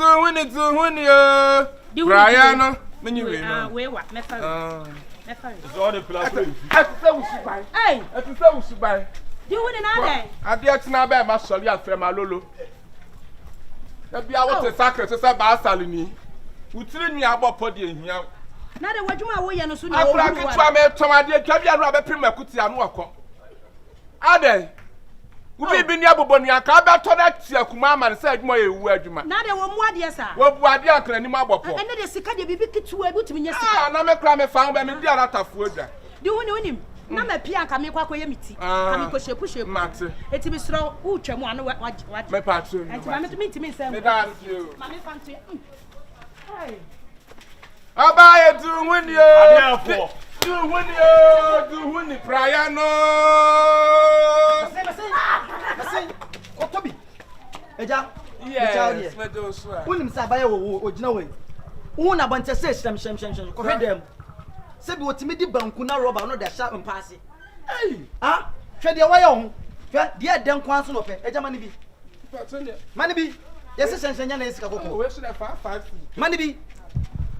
o. Brian no. Menyi we no. Ah, we wa me fa. It's all the plus. Atuse usubai. Hey. Atuse usubai. Di wini na dey. Ade atina ba ma sori afre ma lolo. E bia wo te sacred se ba asali ni. Utiri ni abopɔ de ehia. Na de wadwuma wo ye no so na wo. Akura kitwa me tomade twa bia no abeprim akuti anu akɔ. Ade. Ubi bi ni abobo ni aka abeto na tia kuma ama se adwuma ye wu adwuma. Na de wo mu ade sa. Wo bu ade akra ni mabopɔ. Ene de sika de bibi kitwa bi tumi nya sika. Ah, na me kra me fa be me di aratafu odwa. Di wini na me pia nka me kwakoye miti. Ka me ko shepu. Mate. Eti bi sro wo twam anu wa. Me patro. Enti ma me ntimi nsem. Me da you. Ma me fanto. Hey. Abaye du wini o. Adiafo. Du wini praia no. Mase. Otobi. Eja. Yes, me do so. Unim sa baye wo ogina we. Wo na bante se shem. Ko hwedem. Se bi otimi di banku na roba no da sha mpaase. Hey. Ah, hwe de waye ho. Hwe de den kwan so no pe. Eja mani bi. Mani bi. Yes shen nya na esika kokko. We should have 5. Mani bi.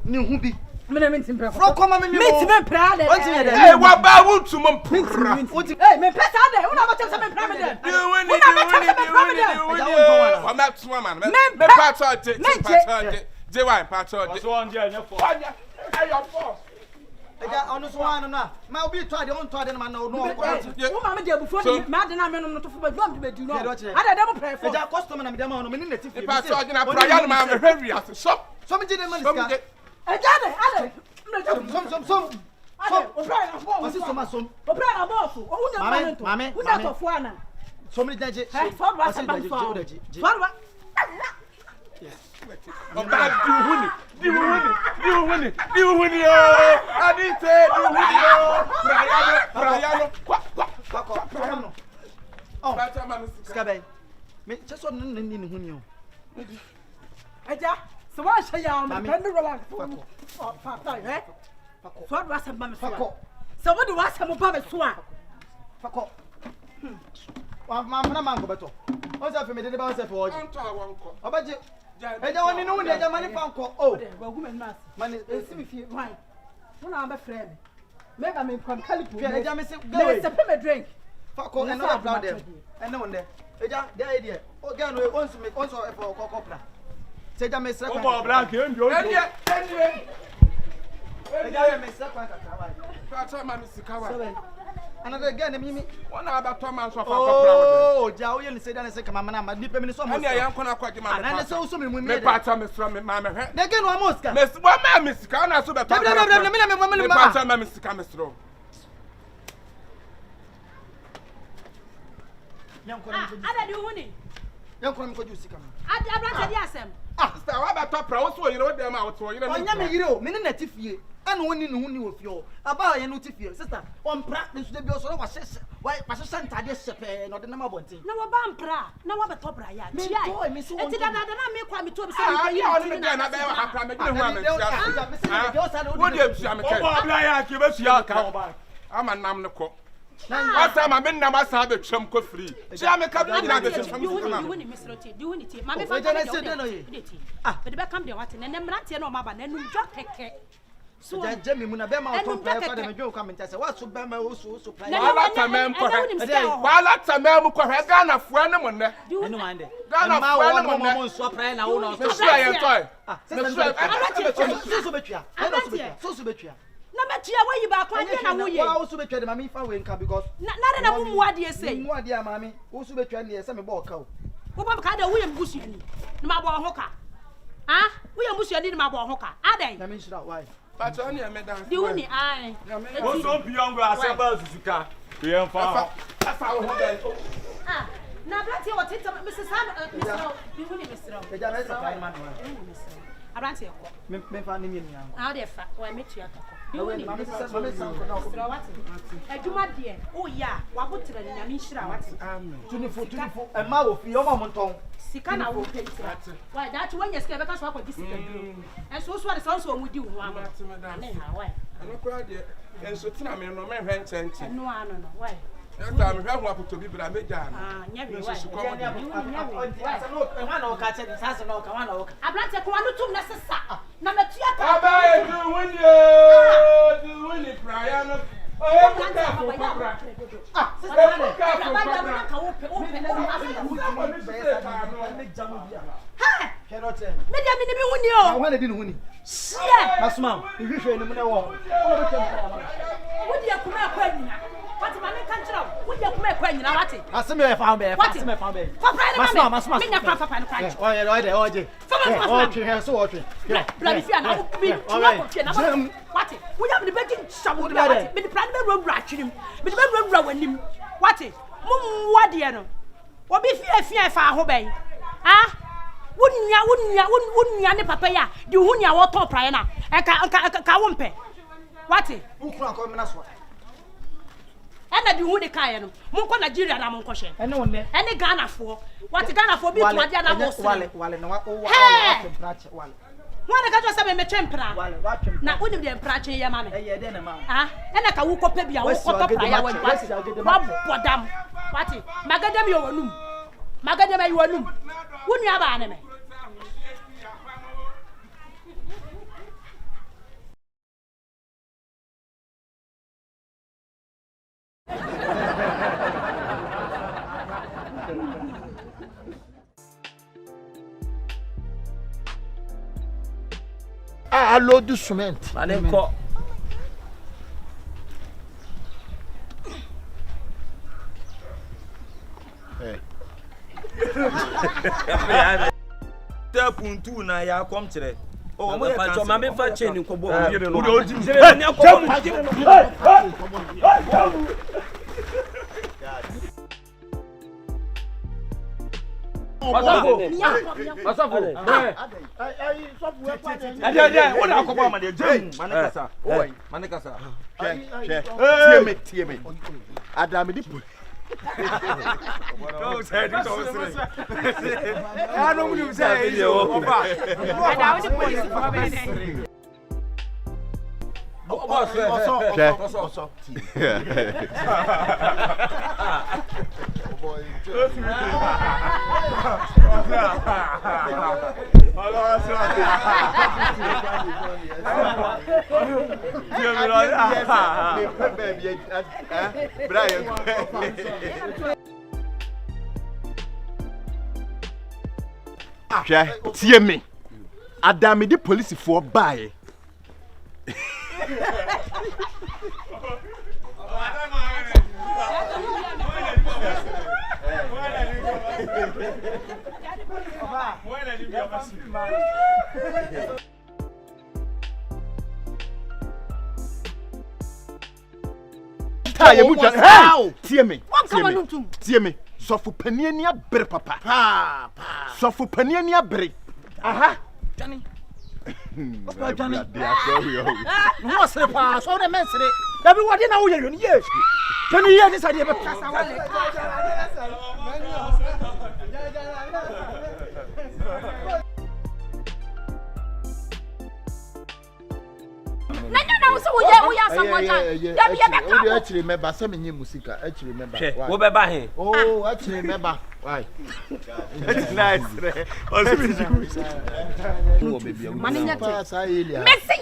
Ni hu bi. Me na minti mpra. Fro koma me mi. Minti me mpra de. Hey, wa ba wuntu mo mpra. Hey, me pesa de. Una ba tell me mpra me de. Wa ma tuma man. Me patro de. Je wa patro de. What's on there na for? Hey, your boss. Eja onu so wan na. Ma obi to ade on to ade na no no. Wo ma me de abufu ni ma de na me no to fo ba dum de be di no. Ada de mo pray for. Eja customer na me dem no me ni na tifi. Patro de na praia no ma me hwe wi so. So me je dem maniska. Eja de. Som. Opra na boss. Masi som. Opra na boss. O hu na ma nto. Hu na to fo ana. Som ni daje. So ba sa ban fo. Farwa. Oba di wini yo. Adite di wini yo. Brian. Kwa. Oh. Skabe. Me cheso ni hu ni o. Eja So why say you am depend relax. Fako. Eh? Fako. So what was am Fako. So what was am ba me so a? Fako. Mama mango beto. O se fe me de ba se fe oji. Onto awonko. Obaje. Eja woni no woni eja mani fanko. Oh. Wa gu me mas. Mani esi me fie why? Una am be frame. Mega me kwam kalipu. Eja me se go. Me se pe me drink. Fako and not applaud them. And no one there. Eja the idea. O ga no once me once e for kokopla. Se eja me se kwa. O black e ndio. Eja me se kwa kakra. Fata ma me sikawa. Another again, Mimi. One about Thomas of oh, Jow, you say that I say, Mamma, my nipple is so much. I am going to quite my and so soon we made part of Miss from Mamma. They can almost come. Miss Mamma, Miss Carna, so that I'm Miss Camistro. Young I do winning. Young Colonel, could you see come? I don't yes, ah, how about top also, you know them out for you know, minute if you. And one in who knew of you about your notifier, sister. On practice, the bill so was why was a Santa Disappear, not the number one thing. No, a bampra, no other top right. Miss one. It's another make one to I'm a namco. Last time I'm in Namasa, the chum could free. See, I'm a couple of you win, Miss Roti, do it. Mamma, ah, but the back come the water and then Maratia no Maba, and you drop a so Jimmy Munabema come and say, what's Subama also supply? While that's a man for her gun of one on there. Do you mind it? Gun of one woman swap and I own so Namatia, why you back? I also betray the mammy for winker because not in a woman. What do you say? What dear mammy, also betray me as a ball. What kind of William Bush? My boy Hoka. Ah, William Bush, I did my boy Hoka. Are they? I mean, why? But only a madam. Do you I? What's on beyond us about Zuka? We are far. Ah, now that's what it's Mrs. Ham. You will Mr. I ran here. Me find him in now. There, I met you. I do my dear. Oh, yeah. What would tell you? I mean, sure. What's 24 a mile of your monton. Sikana will pay. Why, that's when you scare because what this is. And so what is also with you, Mamma. Why? I'm not quite yet. And so, I'm in no man. No, why? I'm going to be, but I made down. Ah, never. I brought a one to Nessa. Number 2. I do win it, Brian. What am I control? What you make when you know what? I see me found there. What is me found there? Masma. Me na papa pan kan. Oh yeah, oje. Okay, here so watching. Yeah. Bloody fear na me. What? We have the begging shabu there. Me the plan be road ratch him. Me the road wanim. What? Mum what there no. Obi fear fa ho ben. Ah? Wouldn't ne papa ya. The hunya what top prayer na. E ka wo mpe. What? Ukura ko me na so. And you would kind of Monco Nigeria, I'm Monco. And no one there. Any Ghana for what Ghana for me to Adriana was One I got to say, Tempera. Now, wouldn't be a prache, your mamma. Ah, and I can walk up maybe I was caught up. I went what damn. What? Magadam, your room. Magadam, your room. Wouldn't you have an enemy? I load the cement. Manenko. Puntu na ya kom kire. Oh, mo pa cho ma me fa chain ko bo o yire no. O di jire ni ko. Tie me. Adam di Don't say this. I don't know say it. Tie me. Adame di police for buy. Tie me. Tie me. So for penny bre papa. So for penny bre. Aha. Johnny. Johnny. What's the pass? All the men say. Everybody now you yes. Johnny here this idea. No, so we are someone. I actually remember some new music. Actually remember. What about him? Oh, actually remember. Why? That's nice. Messi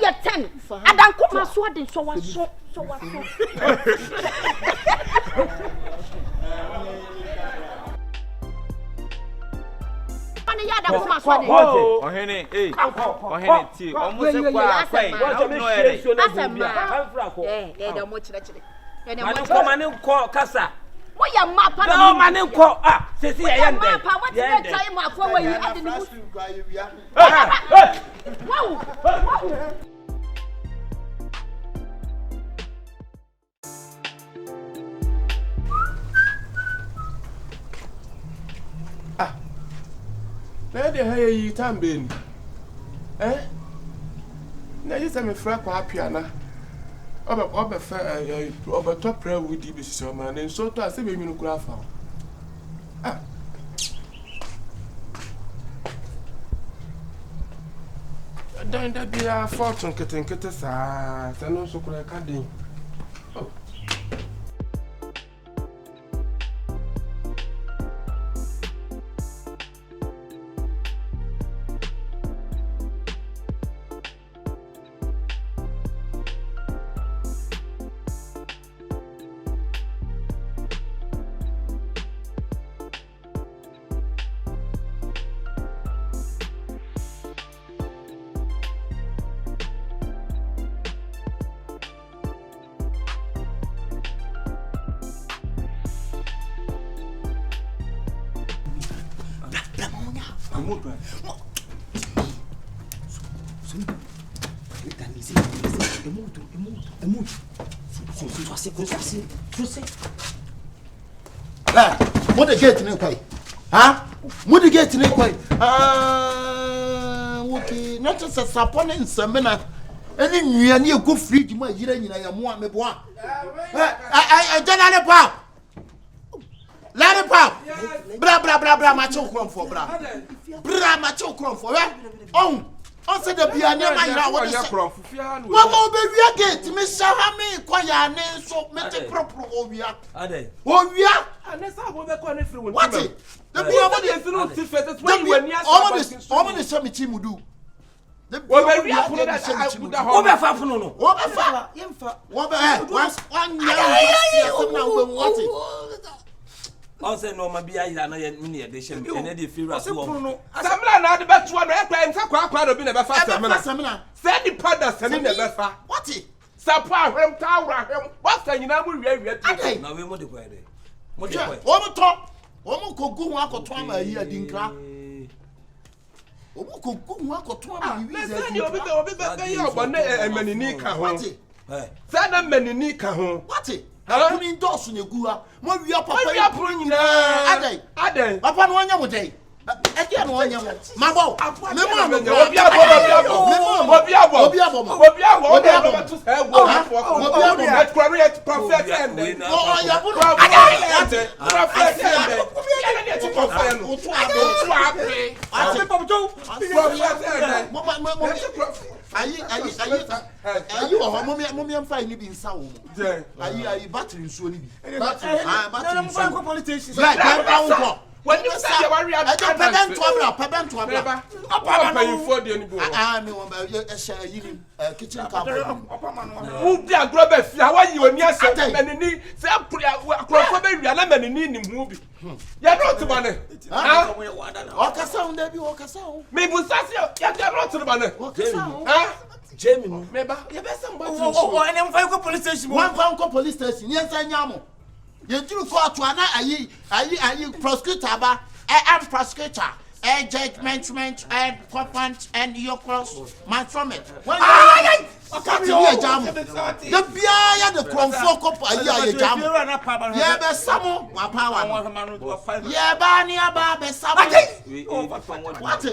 your 10. I don't come as what they so. Now they hire you time being. Eh? Now you tell me frack piano. Over top prayer with the business man, and so to I say, maybe you graph. Ah. Don't that be a fortune getting and also could I can't do. What the gate in quay? Huh? What the gate in quay? Okay, not just a sapon in Samena. Any near go free to my year in I am one. I don't have a pop. Let it pop. Bra bra bra bra macho crumb for bra. Bra macho crumb for oh. Also the piano man what is what will be gate Miss Sahami Koya so make proper obia. Oh yeah. And that's how we call it through. What it? The almost some team do. The also no mabia ila na mini edition and the feel as well. Samla na the best one e kwa nka kwa do bi na be fa samla. Say the powder send the be fa. What it? Sapa hwem ta wura hwem. What say nyina mu wiawia tu. Na we mo de kwa de. Mo de kwa. O mo to. O mo kogu ho akoto ama yi adinkra. O mo kogu ho akoto ama yi wiza. Say obi be yi obone emanini ka ho. Say na manini ka ho. What it? Kuni ndosu negua mo wi papa yi pro nyina adai papa no anya mo dai edi no onye mo mabo me mo obi abo to say go that correct prophet and ya bu prophet ayi wo ho mommy am fine ni bi nsa wo mo ayi battery nsuo ni bi battery nsuo no politicians right down when you say you worry about pebent abla you for the anybody me won ba yi kitchen cabinet who be a global fi how you ni ase menini say akrofo be wi na menini ni mu bi ya no to bane o kasa un da bi o kasa un me bu sase ya ga no to bane o kasa un Jamie no meba ya be some ba ene mfa ko police station one pound ko police station yen sa nyamo ye juru ko ato ana ayi prosecutor ba am prosecutor judgment and complaint and your cross man from it when come here jam the bia ya the konfo ko ayi jam ye be samo wa power ye ba ni aba be samo what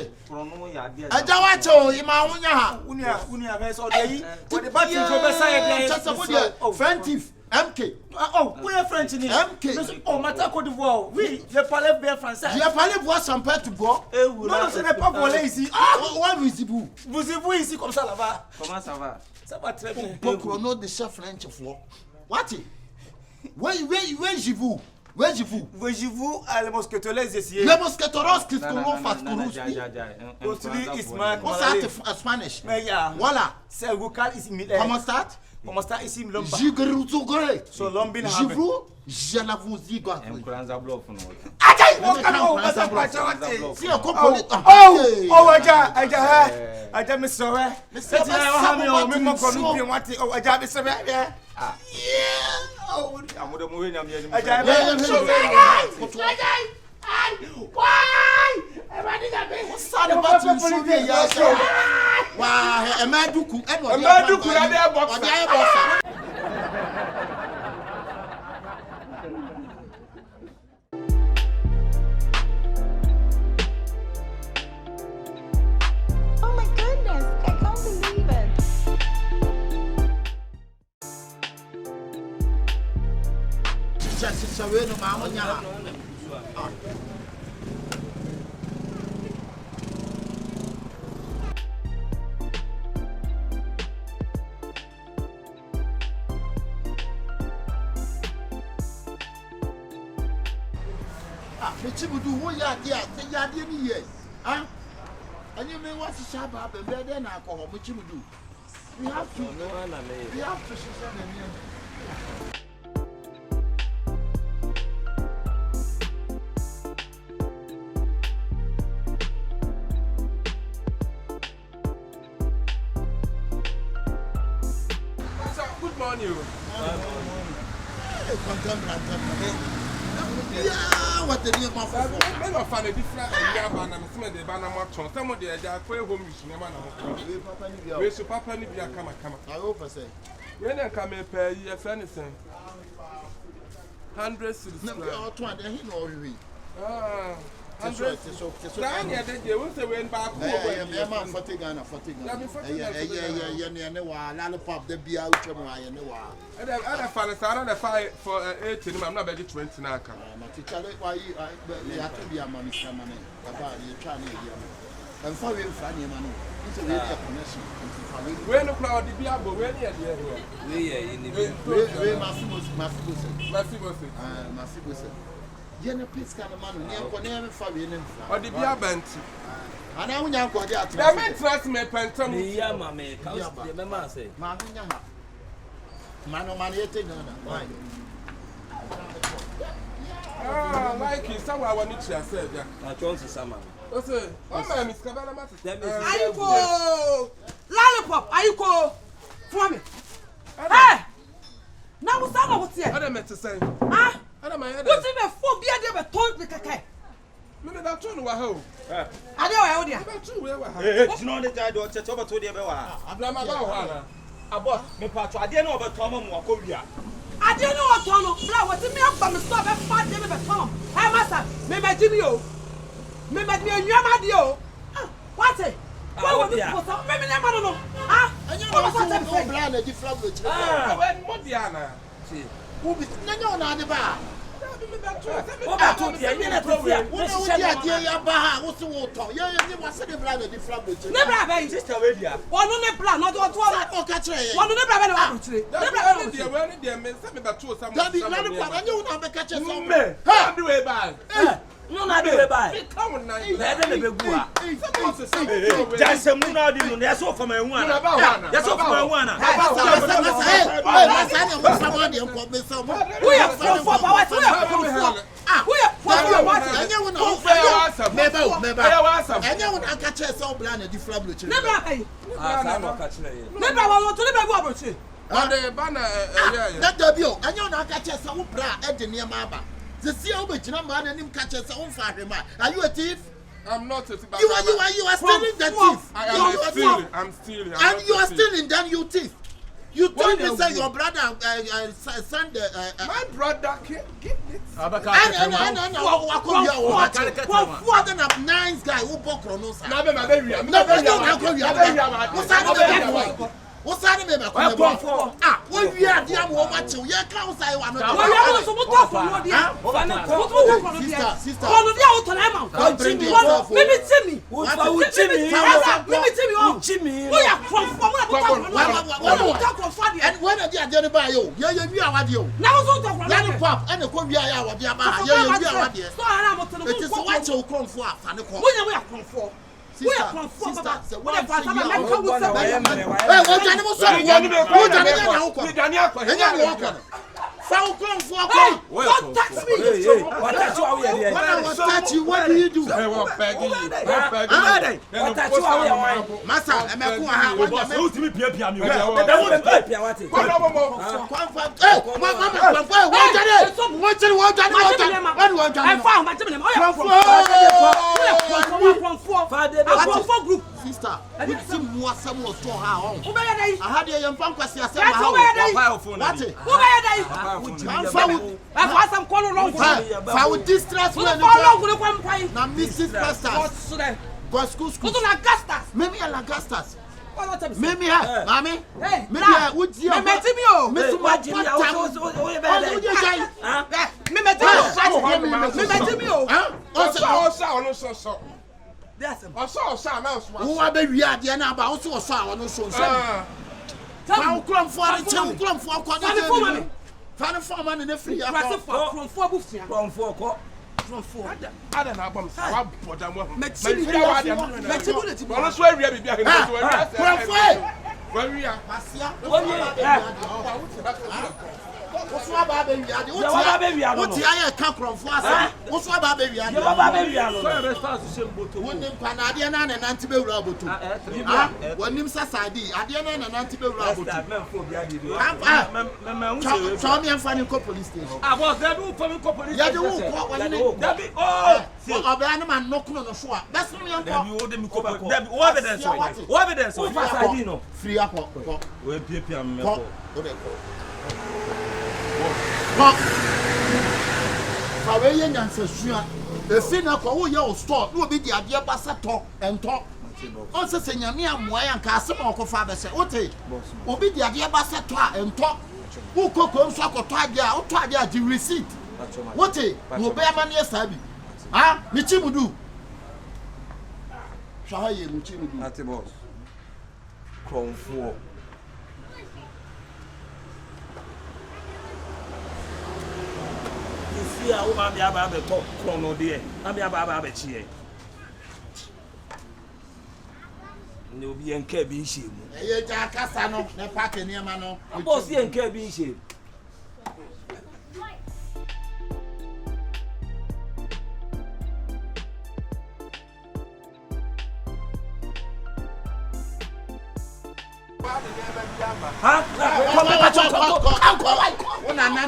aja wa cho ima wunya ha unia be so dey we the party to be say dey friendship MK. Oh, we are French in MK. Oh, Mata Côte d'Ivoire. Oui, je parle bien français. Je parle voir sans père tu bois. Non, ce n'est pas volé ici. Où visible? Vous êtes ici comme ça là-bas. Comment ça va? Ça va très bien. Pour chrono de chef French for. What? Where je vous? Where je vous? Where je vous les mousquetaires ici. Les mousquetaires qui sont fast Aujourd'hui, is man. What's that Spanish? Voilà. C'est vocal ici. Comment ça? Comment ça ici Lomba? Jigurutugore. So Lombin Je vous, je la vous dis quoi. Si on comprend. Oh, aja me so we. Set na ha me o me mo ko nu bi wati. Oh, aja me so we. Ah. Oh, amudo mo we nyam ye ni. Aja me so we. Why? Everybody got me. Sorry about you so be ya so. Wa, e ma duku, e no. E ma duku na dey box. Odi aye box. Oh my goodness, I can't believe it. Sisa we no ma wonya ha. Chibudu wo ya dia se ya dia ni yes ah anyi me wa si shaba be be de na alcohol mo chibudu we have to shisha na me good morning yeah, what the name of men of fan different area bana me some dey bana mo ton some dey dey akwa home use me mana ho we so papa ni bia kama I hope say we na ka me pay you fa ni sen 100 cities na o to ade he no we 100 so na nya dey je we say we ba ko we ma 40 Ghana ne wa lollipop de bia utwa mu aye ne wa ada fa na sara na fa for 18 ma na be 20 na aka ma tichale wa yi ya to bia ma Mr. Mane baba ye twa na ye ma en fa we fra ne ma no so we dey connection we no crowd di bia bo we ne ye here we ye ni we massive ye na please kana ma no ne ko ne me fa we ne mfa o di bia banti ana unya ko de atra na me trust me pentam me ya ma me ka de me ma say ma nya ha mano ye te Ghana why like you some I want to say ya na chonsi sama o say o ma mi ska bana ma ayiko lollipop ayiko for me hey na wo sama wo tie ada me te say ah ada ma ya wo ti me fo bia de be ton de keke me da tun wa ho ade wa wo dia da tun we wa ha jino ne ja do che obato de be wa ha abla ma ba ho ana abo me pato ade na obato ma mu akowia ade na wo ton no bra wo ti me agba me so be fa de be ton hey massa me ma jimi o Me met me a new madio. What it? What would you put up? Maybe never know. Ah, and you know what I'm saying? Blind at the flag with you. Ah, when Modiana. See. Who be no na de ba? What about to the end of the year? What is the idea about what's the water? Yeah, you was the blind at the flag with you. Never have sister radio. One on the plan, not what or catch it. One on the plan. Never the awareness, they may send me the two. Some Daddy, not the plan. I know not catch it. How do we buy? No, not the buy. Come on, better than the Begua. Just a moon out in that's all for my one. That's all for my one. We are from 4 hours. We are from 4. We are Are you a thief? I'm not a thief. You are stealing the thief. I'm stealing. And you are stealing, then you thief. You told me say your brother send my brother give it. And nice guy who bought Chronos. What's that name? Ah, when we are dear woman, you can't say one. Sister, and when I did by you, you are you. Now, pop, and the Korea, it is what you come for. Sister, don't touch me. What do you do? Sister, you see more someone to her. I had a young fan question. I would distress me. Now, Mrs. Pastor. Go school. Maybe a Lagastas. Maybe, Mammy. Maybe I would see a Miss who are baby at the end about also a sour no so. Come for Fan for man in the free from 4 books from 4. I don't know. What's what baby? What's the I come from? What's what baby? When him Canadian and Antibe Roboto. When him Sassadi, Adiana and Antibe Roboto. Show me and find police station. I was there from police station. Oh, Obama knocking on the floor. That's me. What evidence? Free up. Kaweye nyansa sua efi na kwa wo ye o store no be di ade basa to ento on se se nyame amoa ya nka asem okofa be se ote obi di ade basa to a ento wo kokko nso akoto ade a oto ade a di receipt wote wo be amane sabi ha mi chimudu shahaye mu chimudu ate boss kronfo see a woman be aba be chrono there am be aba chie ne obi enka bi nhie mu eye ja kasa no ne pack niam no boss enka bi nhie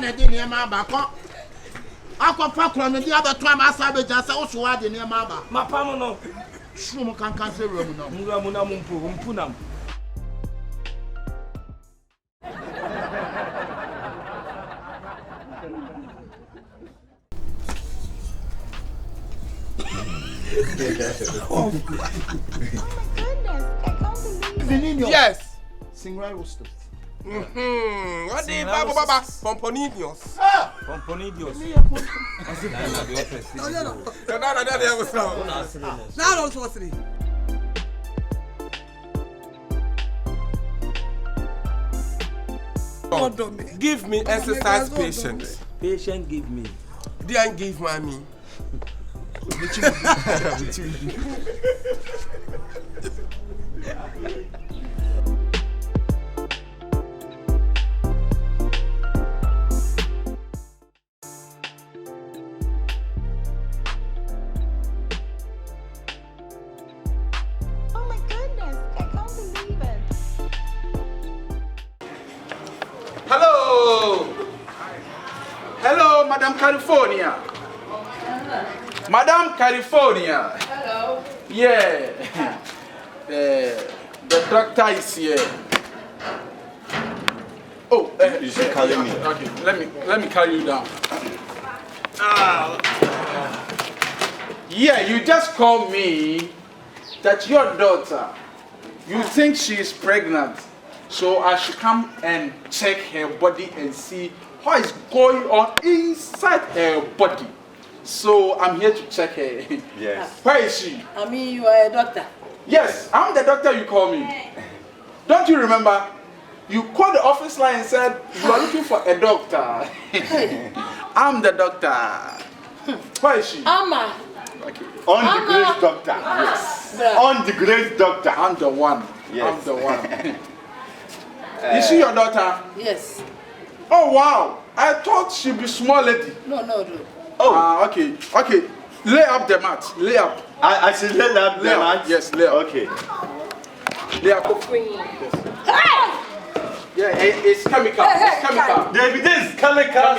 na di niam aba ko akwa kro no di abeto am asabe jansa wo so wa de niam aba mapam no shrum kankan se ramu na mpu nam Oh my goodness, I can't believe it. Yes. Singrai roasted. What the Baba Pomponidios? Pomponidios. Now don't want to. Give me exercise patience. Patient give me. Didn't give mommy. Oh my goodness, I can't believe it. Hello. Hello, Madam California. Madam California. Hello. Yeah. The doctor is here. Oh, you should carry me. Okay, let me carry you down. Yeah, you just called me that your daughter, you think she is pregnant, so I should come and check her body and see what is going on inside her body. So I'm here to check her. Yes. Where is she? I mean, you are a doctor. Yes, I'm the doctor you call me. Don't you remember? You called the office line and said you are looking for a doctor. I'm the doctor. Where is she? Amma. Okay. On the great doctor. Yes. On the great doctor. I'm the one. Yes. I'm the one. Is she your daughter? Yes. Oh wow! I thought she'd be small lady. No. Oh. Okay. Okay. Lay up the mat. Lay up. I should lay up the mat. Yes. Lay up. Okay. Lay up. Yes. Yeah. It's chemical. It's chemical. David, this is chemical.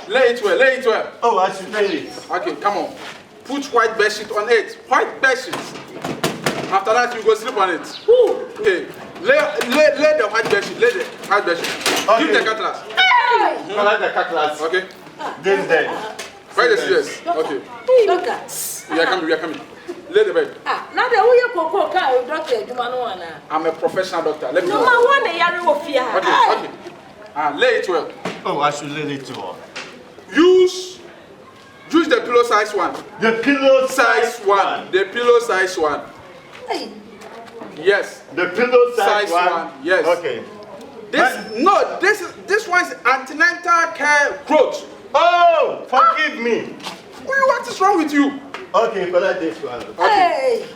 Lay it well. Lay it well. Oh, I should lay it. Okay. Come on. Put white bed sheet on it. White bed sheet. After that, you go sleep on it. Okay. Lay the white bed sheet. Lay the white bed sheet. Okay. Give the cutlass. I like the cutlass. Okay. This day. Where the serious? Okay. Doctor. We are coming. Lay the bed. Now the way you go doctor, you know. I'm a professional doctor. Let me No, know. I want a yard of fear. Okay. Lay it well. Oh, I should lay it well. Use the pillow size one. The pillow Size one. The pillow size one. Hey. Yes. The pillow size one. Yes. Okay. This one's antenatal care growth. Oh, forgive me. What is wrong with you? Okay, collect this one. Hey.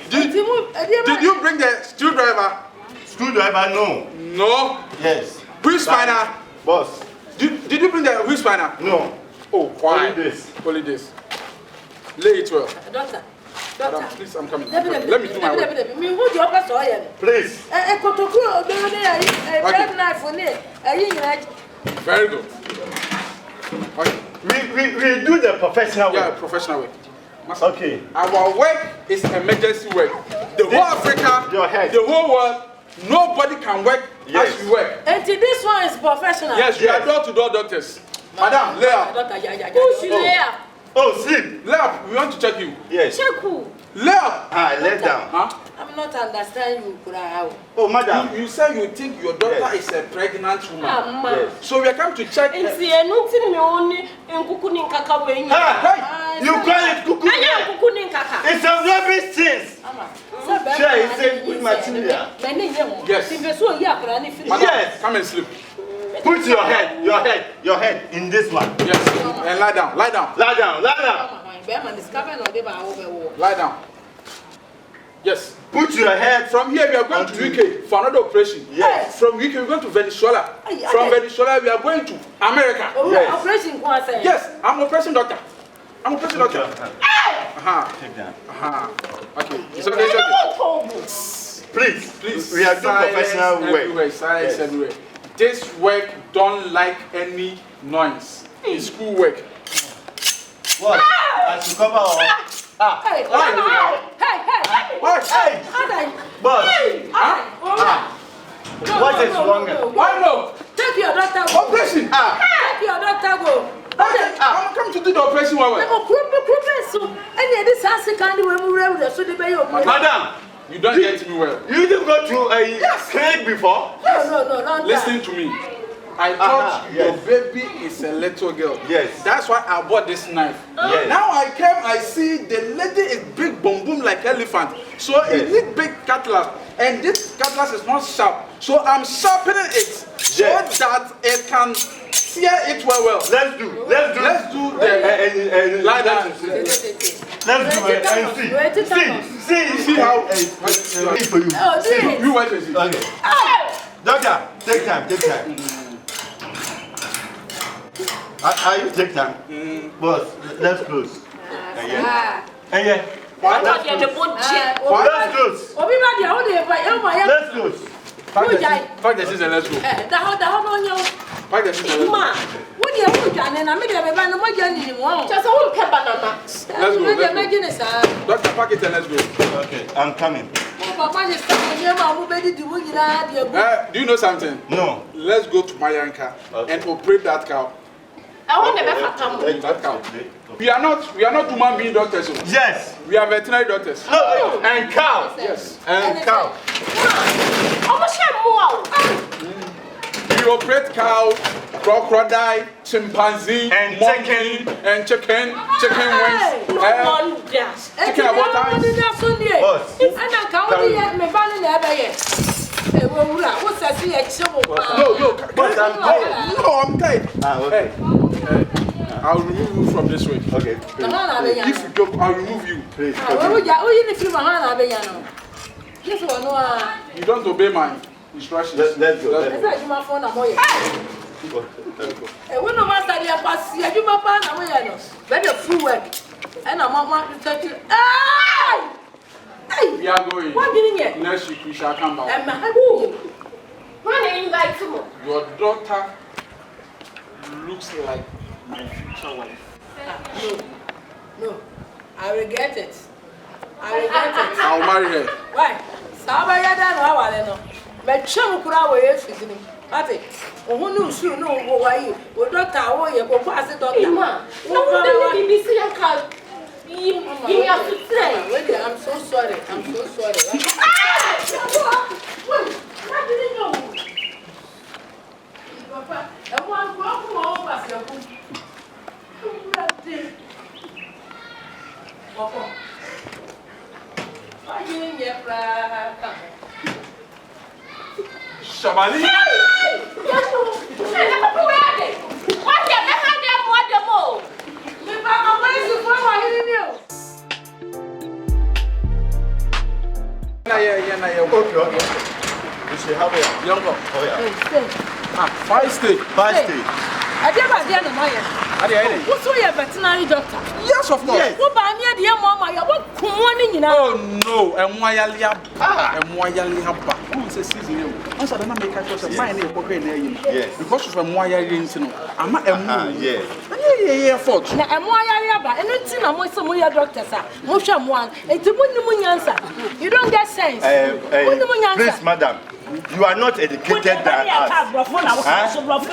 Did you bring the screwdriver? Screwdriver? No. No. Yes. Wheel spinner? Boss. Did you bring the wheel spinner? No. Oh, why? Only this. Only this. Lay it well. Doctor. Madam, please, I'm coming. Let me do my work. Please. Very good. Okay. We do the professional work. Yeah, professional work. Master, okay. Our work is emergency work. The whole Africa, the whole world, nobody can work as you work. And this one is professional. Yes, we are door-to-door doctors. Madam, lay up. Who should lay up? Oh, sleep. Lay up. We want to check you. Yes. Check who? Lay up. Lay down. Huh? I'm not understanding you, Kurao. Oh, madam. You said you think your daughter is a pregnant woman. Yes. So we are coming to check. You call it cuckoo? It's a rubbish thing. Sure, it's a good material. Yes. Yes. Come and sleep. Put your head in this one. Yes. And lie down. Lie down. Lie down. Lie down. Lie down. Yes. Put your head. From here we are going to UK for another operation. Yes. From UK we are going to Venezuela. From Venezuela we are going to America. Yes. Operation. Yes. I'm an operation doctor. I'm a operation doctor. Take that. Okay. It's okay. It's okay. Please. We are doing professional work. Silence everywhere. This work don't like any noise. It's school work. What? I should cover all. Hey! What? Boss. What is wrong? Why no? Take your daughter. Operation. Take your daughter. Go. I'm coming to do the operation. operation well. Madam, you don't get me well. You didn't go through a clinic before? No. Listen to me. I thought your baby is a little girl. Yes. That's why I bought this knife. Yes. Now I came, I see the lady is big boom boom like elephant. So it needs big cutlass. And this cutlass is not sharp. So I'm sharpening it so that it can tear it well. Let's do the lie down. Let's do it and see how for you. You wait and see. Okay. Doctor, take time. I take time. Boss, let's close. Yeah. What? Let's close. Let's close. Pack the scissors and let's go. Pack the scissors and let's go. Let's go. Doctor, pack it and let's go. Okay, I'm coming. Do you know something? No. Let's go to Mayanka and operate that cow. That cow. We are not human being doctors. Yes. We are veterinary doctors. No. And cow. Yes. And cow. We operate cow, crocodile, chimpanzee, and monkey, and chicken wings. Chicken about time. No, I'm tired. Okay. Hey, I'll remove you from this way. Okay. If you go, I'll remove you. Please. You don't obey my instructions. Let's go. We are going. Next week we shall come back. Your daughter looks like my future wife. No. I regret it. I'll marry her. Why? Sabaya dan wa no. Me twem kura wo ye fizini. Ati, ohun nu su no wo wayi. Wo doctor wo ye ko pass doctor. Ima. No problem BBC yanka. I'm so sorry. What did you know? Papa, I want to go home pass your book. Papa. Shamani? What's your veterinary doctor? Yes, of course. Yes. Oh no, and why because of why you don't get sense. Please, madam. You are not educated than us.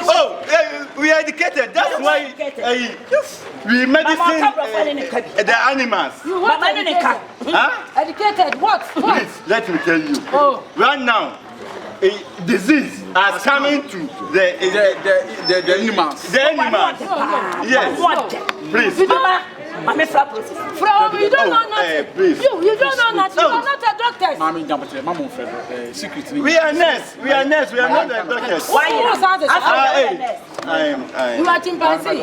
Oh, we are educated. That's why we medicine the animals. You what educated? Educated what? Please, let me tell you. Right now, a disease has coming to the animals. The animals. Yes. Please. From you don't know nothing. Please. You don't know nothing. You are not a doctor. We are nurse. We are not the doctors. Why you not a nurse? You are chimpanzee.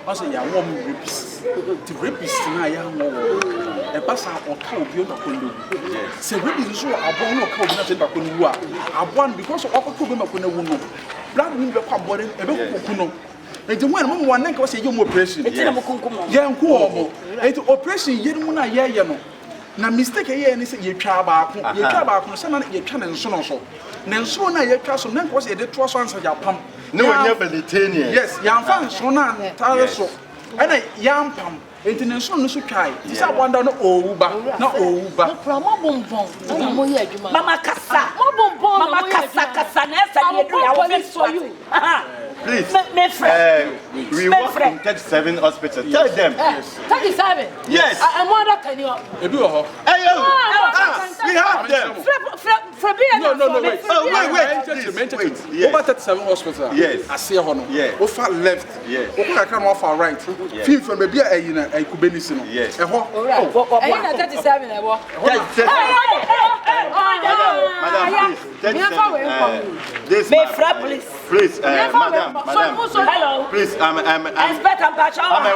I say, "Ya warm rapist. The rapist na ya mo. E pass on ka obi o makondo. Say rapist so abon no ka obi na say makondo a. Abon because of obi makondo wu no. Blood win be kwa body e be koku no. Enti when mo wan nka say you operation. Enti na mo kunkum. Ye nko omo. Enti operation ye mu na ye no. Na mistake ye ni say ye twa baako. Ye twa baako say na ye twa na nso no so. Na nso na ye twa so na nko say ye de to so ansa ja pam. No one ever detained. Yes, Yamfan Sona, Taraso, and a Yampam, international supply. This I wonder no Oba, no Oba. Mama Cassa, Mama Cassa, Cassanessa, I will for you. Please, We work in 37 hospitals. Tell them. 37. Yes. I'm more than 10 years. We have them. No, wait. Wait. Over 37 hospitals. Yes. I see her. Yes. Over left. Yes. Over can offer right. Feel from maybe a AKABENEZER. Yes. All right. 37. Madam, please. Please, madam. Hello. Please, I'm a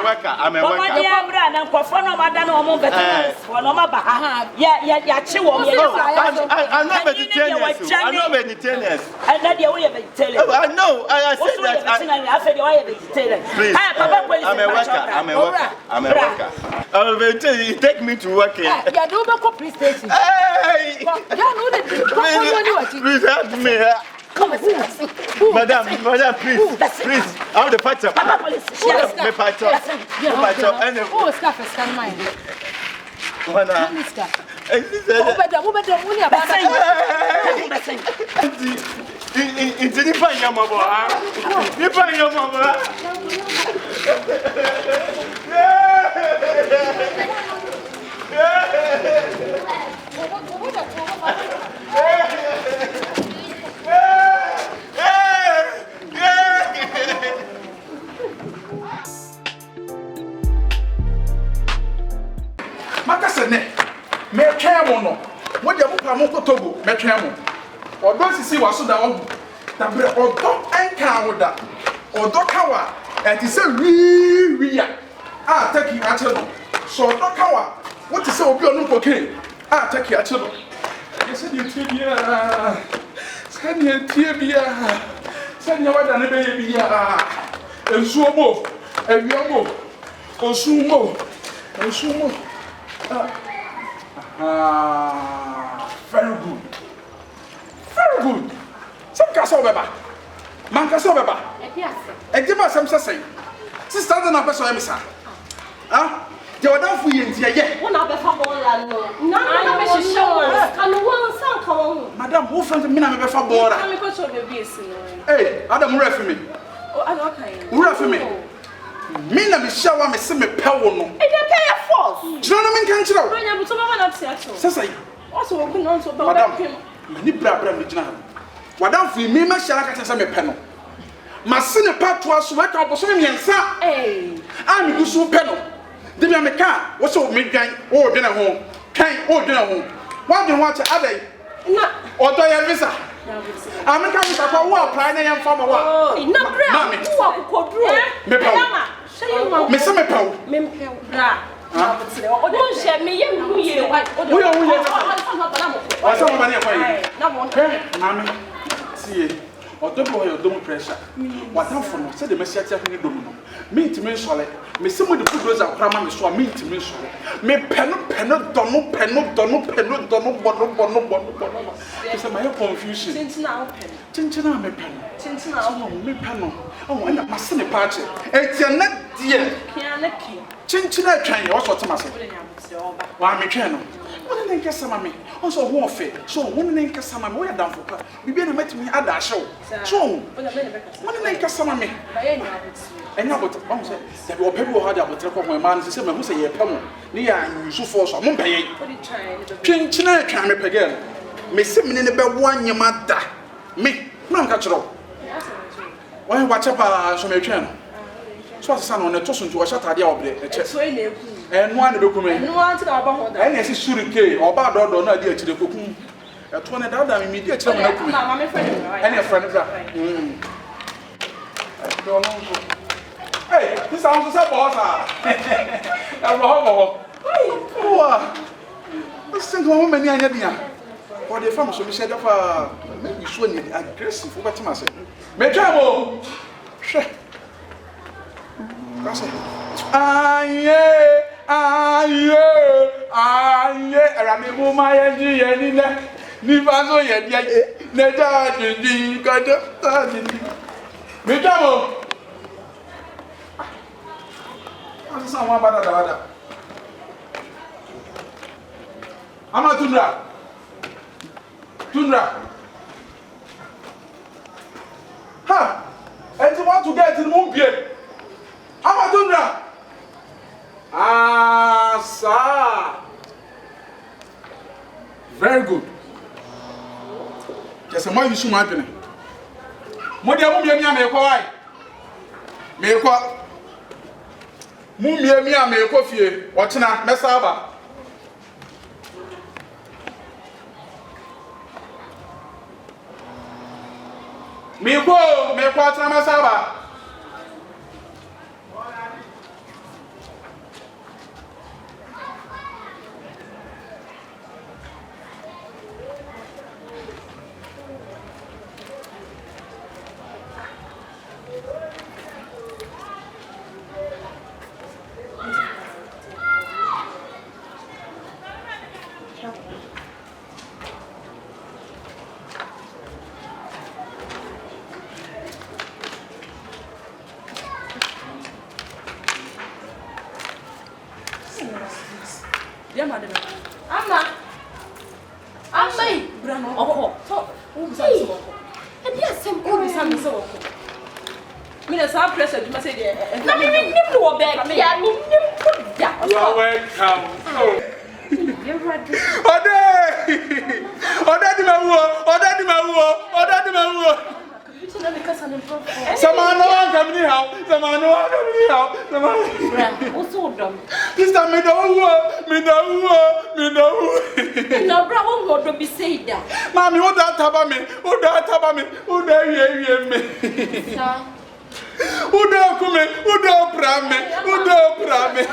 worker. I'm a worker. I'm not vegetarian. I'm not vegetarian. I know. I said that. Please, I'm a worker. I'm a worker. You take me to work here. Hey! Please help me. Madam, please. I want to fight up. Me fight up. Oh, scarf is kind of mine. Makasene, me twemo no. Mo de mo pa mo kotogo, me twemo. Odo sisi waso da wo. Da bre odo enka wo da. Odo kawa, e ti se wi ya. Ah, take you ache no. So odo kawa, what ti se obi onu koke. Ah, take you ache no. Yese di tie bia. Sani tie bia. Sani wada ne be bia. Ensuo mo, ewiamo. Osumo. Very good. Some castle beba. Man castle beba. Ejima some say. Sister na person emisa. Ah? Je wadan fu yen tie ye. Wona be fa ball la no. Na be show. Kan won san kan won. Madam, who friend me na me be fa ball la. Me ko show be esi no. Hey, Adam refi me. Oh, I don't care. Refi me. Me na me shower me se me pewo no. E dey pay force. Chiro no me kan chiro. Anya buto mama na tiacho. Sasa. Also we no so be Madam, ni bra me gina. Wadan fu me ma shara ka se me pe no. Ma se ne patwa so we ka oboso me miensa. Eh. A me gusu pe no. De me ka wo so me dwan o de na ho. Kan o de na ho. Wa de ho ache adai. Na odo ya visa. America visa kwa wo apply na yam fama wa. Na bra. Wo akokoduro. Me pe. Me se me pe. Me pe bra. Odo nse me ye mu ye. Wo yo wo ye. Wa so mo ba ne kwa yi. Na mo. Mami. Sie. Odo bo yo do mo pressure. Wa tan fo no se de mesi atia ni do no. Me ntimi nsole. Me se mo de food rosa kra ma me so me ntimi nsole. Me peno dono bono. It's a my confusion. Tintina me peno. Tintina me peno. Oh, and my sonny party. It's a net dear. Tintina train also to myself. Why me channel? One name guess some me. Also warfare. So one name guess some me. We are down for car. We be met me at that show. So one name guess some me. And now, but I say that your people had a better my man. They say, who say a pemo. Near you so for some pay. Tintina try me again. Me sit me in the bed 1 year mother. Me, no catch it up. Why watch up so me channel? So I son on a toss to a shot idea of the and one document. No one to about and as is surike or bad or not dear to the cook. At 20 dollars immediate document. And a friend of that. Hey, this sounds so boss. This thing home many idea. For the farm, so we said, maybe you should need aggressive for what I say. Mejamo! Aye, Ramibu Mayaji, and Nivazo, Neda, Mejamo! I'm someone about that. I'm not Tundra. Ha! And you want to get in Mumbie? Mo yi su ma dwene. Mo dia mo miamia me ko wai. Me ko. Mo miamia me ko fie. Otena mesa aba. Me ko otena mesa aba. Mami, what that taba me? What that taba me? What that ye me? What that come? What that prame? What that prame?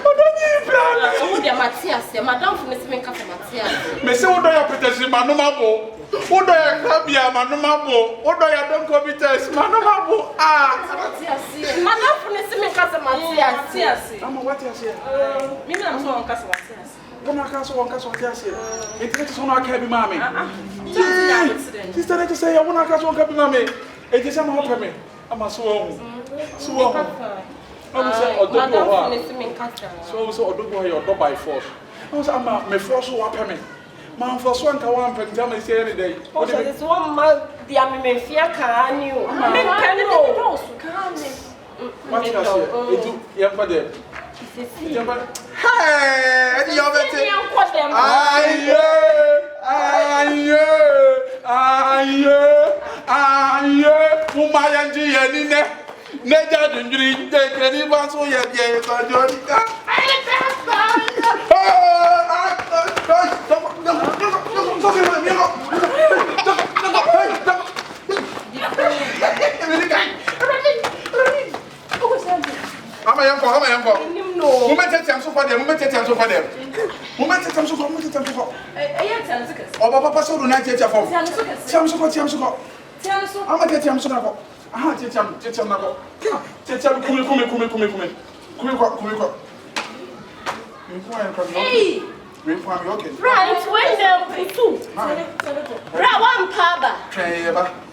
What that ye prame? What that Matthias? Madame for Miss Minka for Matthias. Me say what that you protection manumabo? What that you kabia manumabo? What that you don't competence manumabo? Ah, Matthias. Madame for Miss Minka for Matthias. I'm what you say. Me na so on kasa Matthias. One castle, one castle, yes. It is on our cabin, mammy. Sister, let us say, I want to castle, cabin, mammy. It is a more for me. I'm a swamp. Swamp. I was a so do your door by force. I was a force who are coming. Man, for swan, I want to tell me every day. Oh, this one month, the Amin Fia can you? What you say? Young brother. Hey, you have it. Aye, Umayanji, Neja, the dream, the Canivan, so yet, I'm a young for. Woman, take them so for them. Woman, take them so for them. Woman, take them so for. Oh, Papa, so do not take them for. I'm a get them so now. Ah, take them now. Take them, Hey! Right, when they're two. One paba.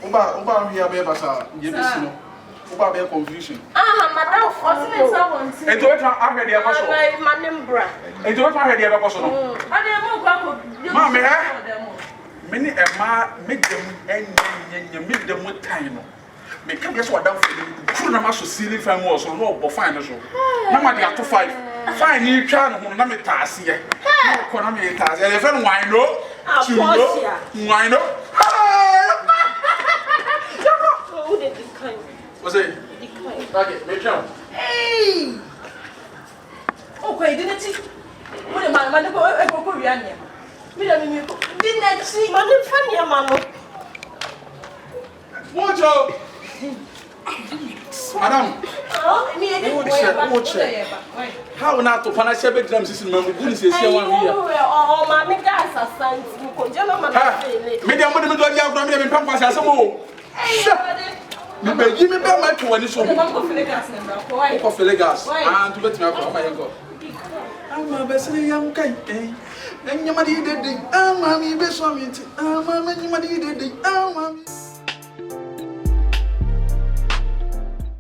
Uba, here, baby, sir. Uba, confusion. Madame, for and to it, I heard the apostle. And to it, I heard the apostle. Mammy, many a make them and you make them with time. Make them guess what down for you. Couldn't have silly fan was or no, or fine as well. No matter up to 5. Fine, you can't have a task here. Economy task. And if I know, why no? What's it? Okay, make sure. Hey! Okay, didn't you? What am I? My Korean. Didn't see money funny, Mamma. Watch out! Madam, how not to punish every time system? Mamma, good is here. Oh, Mammy, that's a sign. Medium would not have done in Pampas as a move. You may give me back my 20 so much. For Filigas, and to let me up. I'm a best young kind, and your money did it. I'm a best one. I'm a money did it.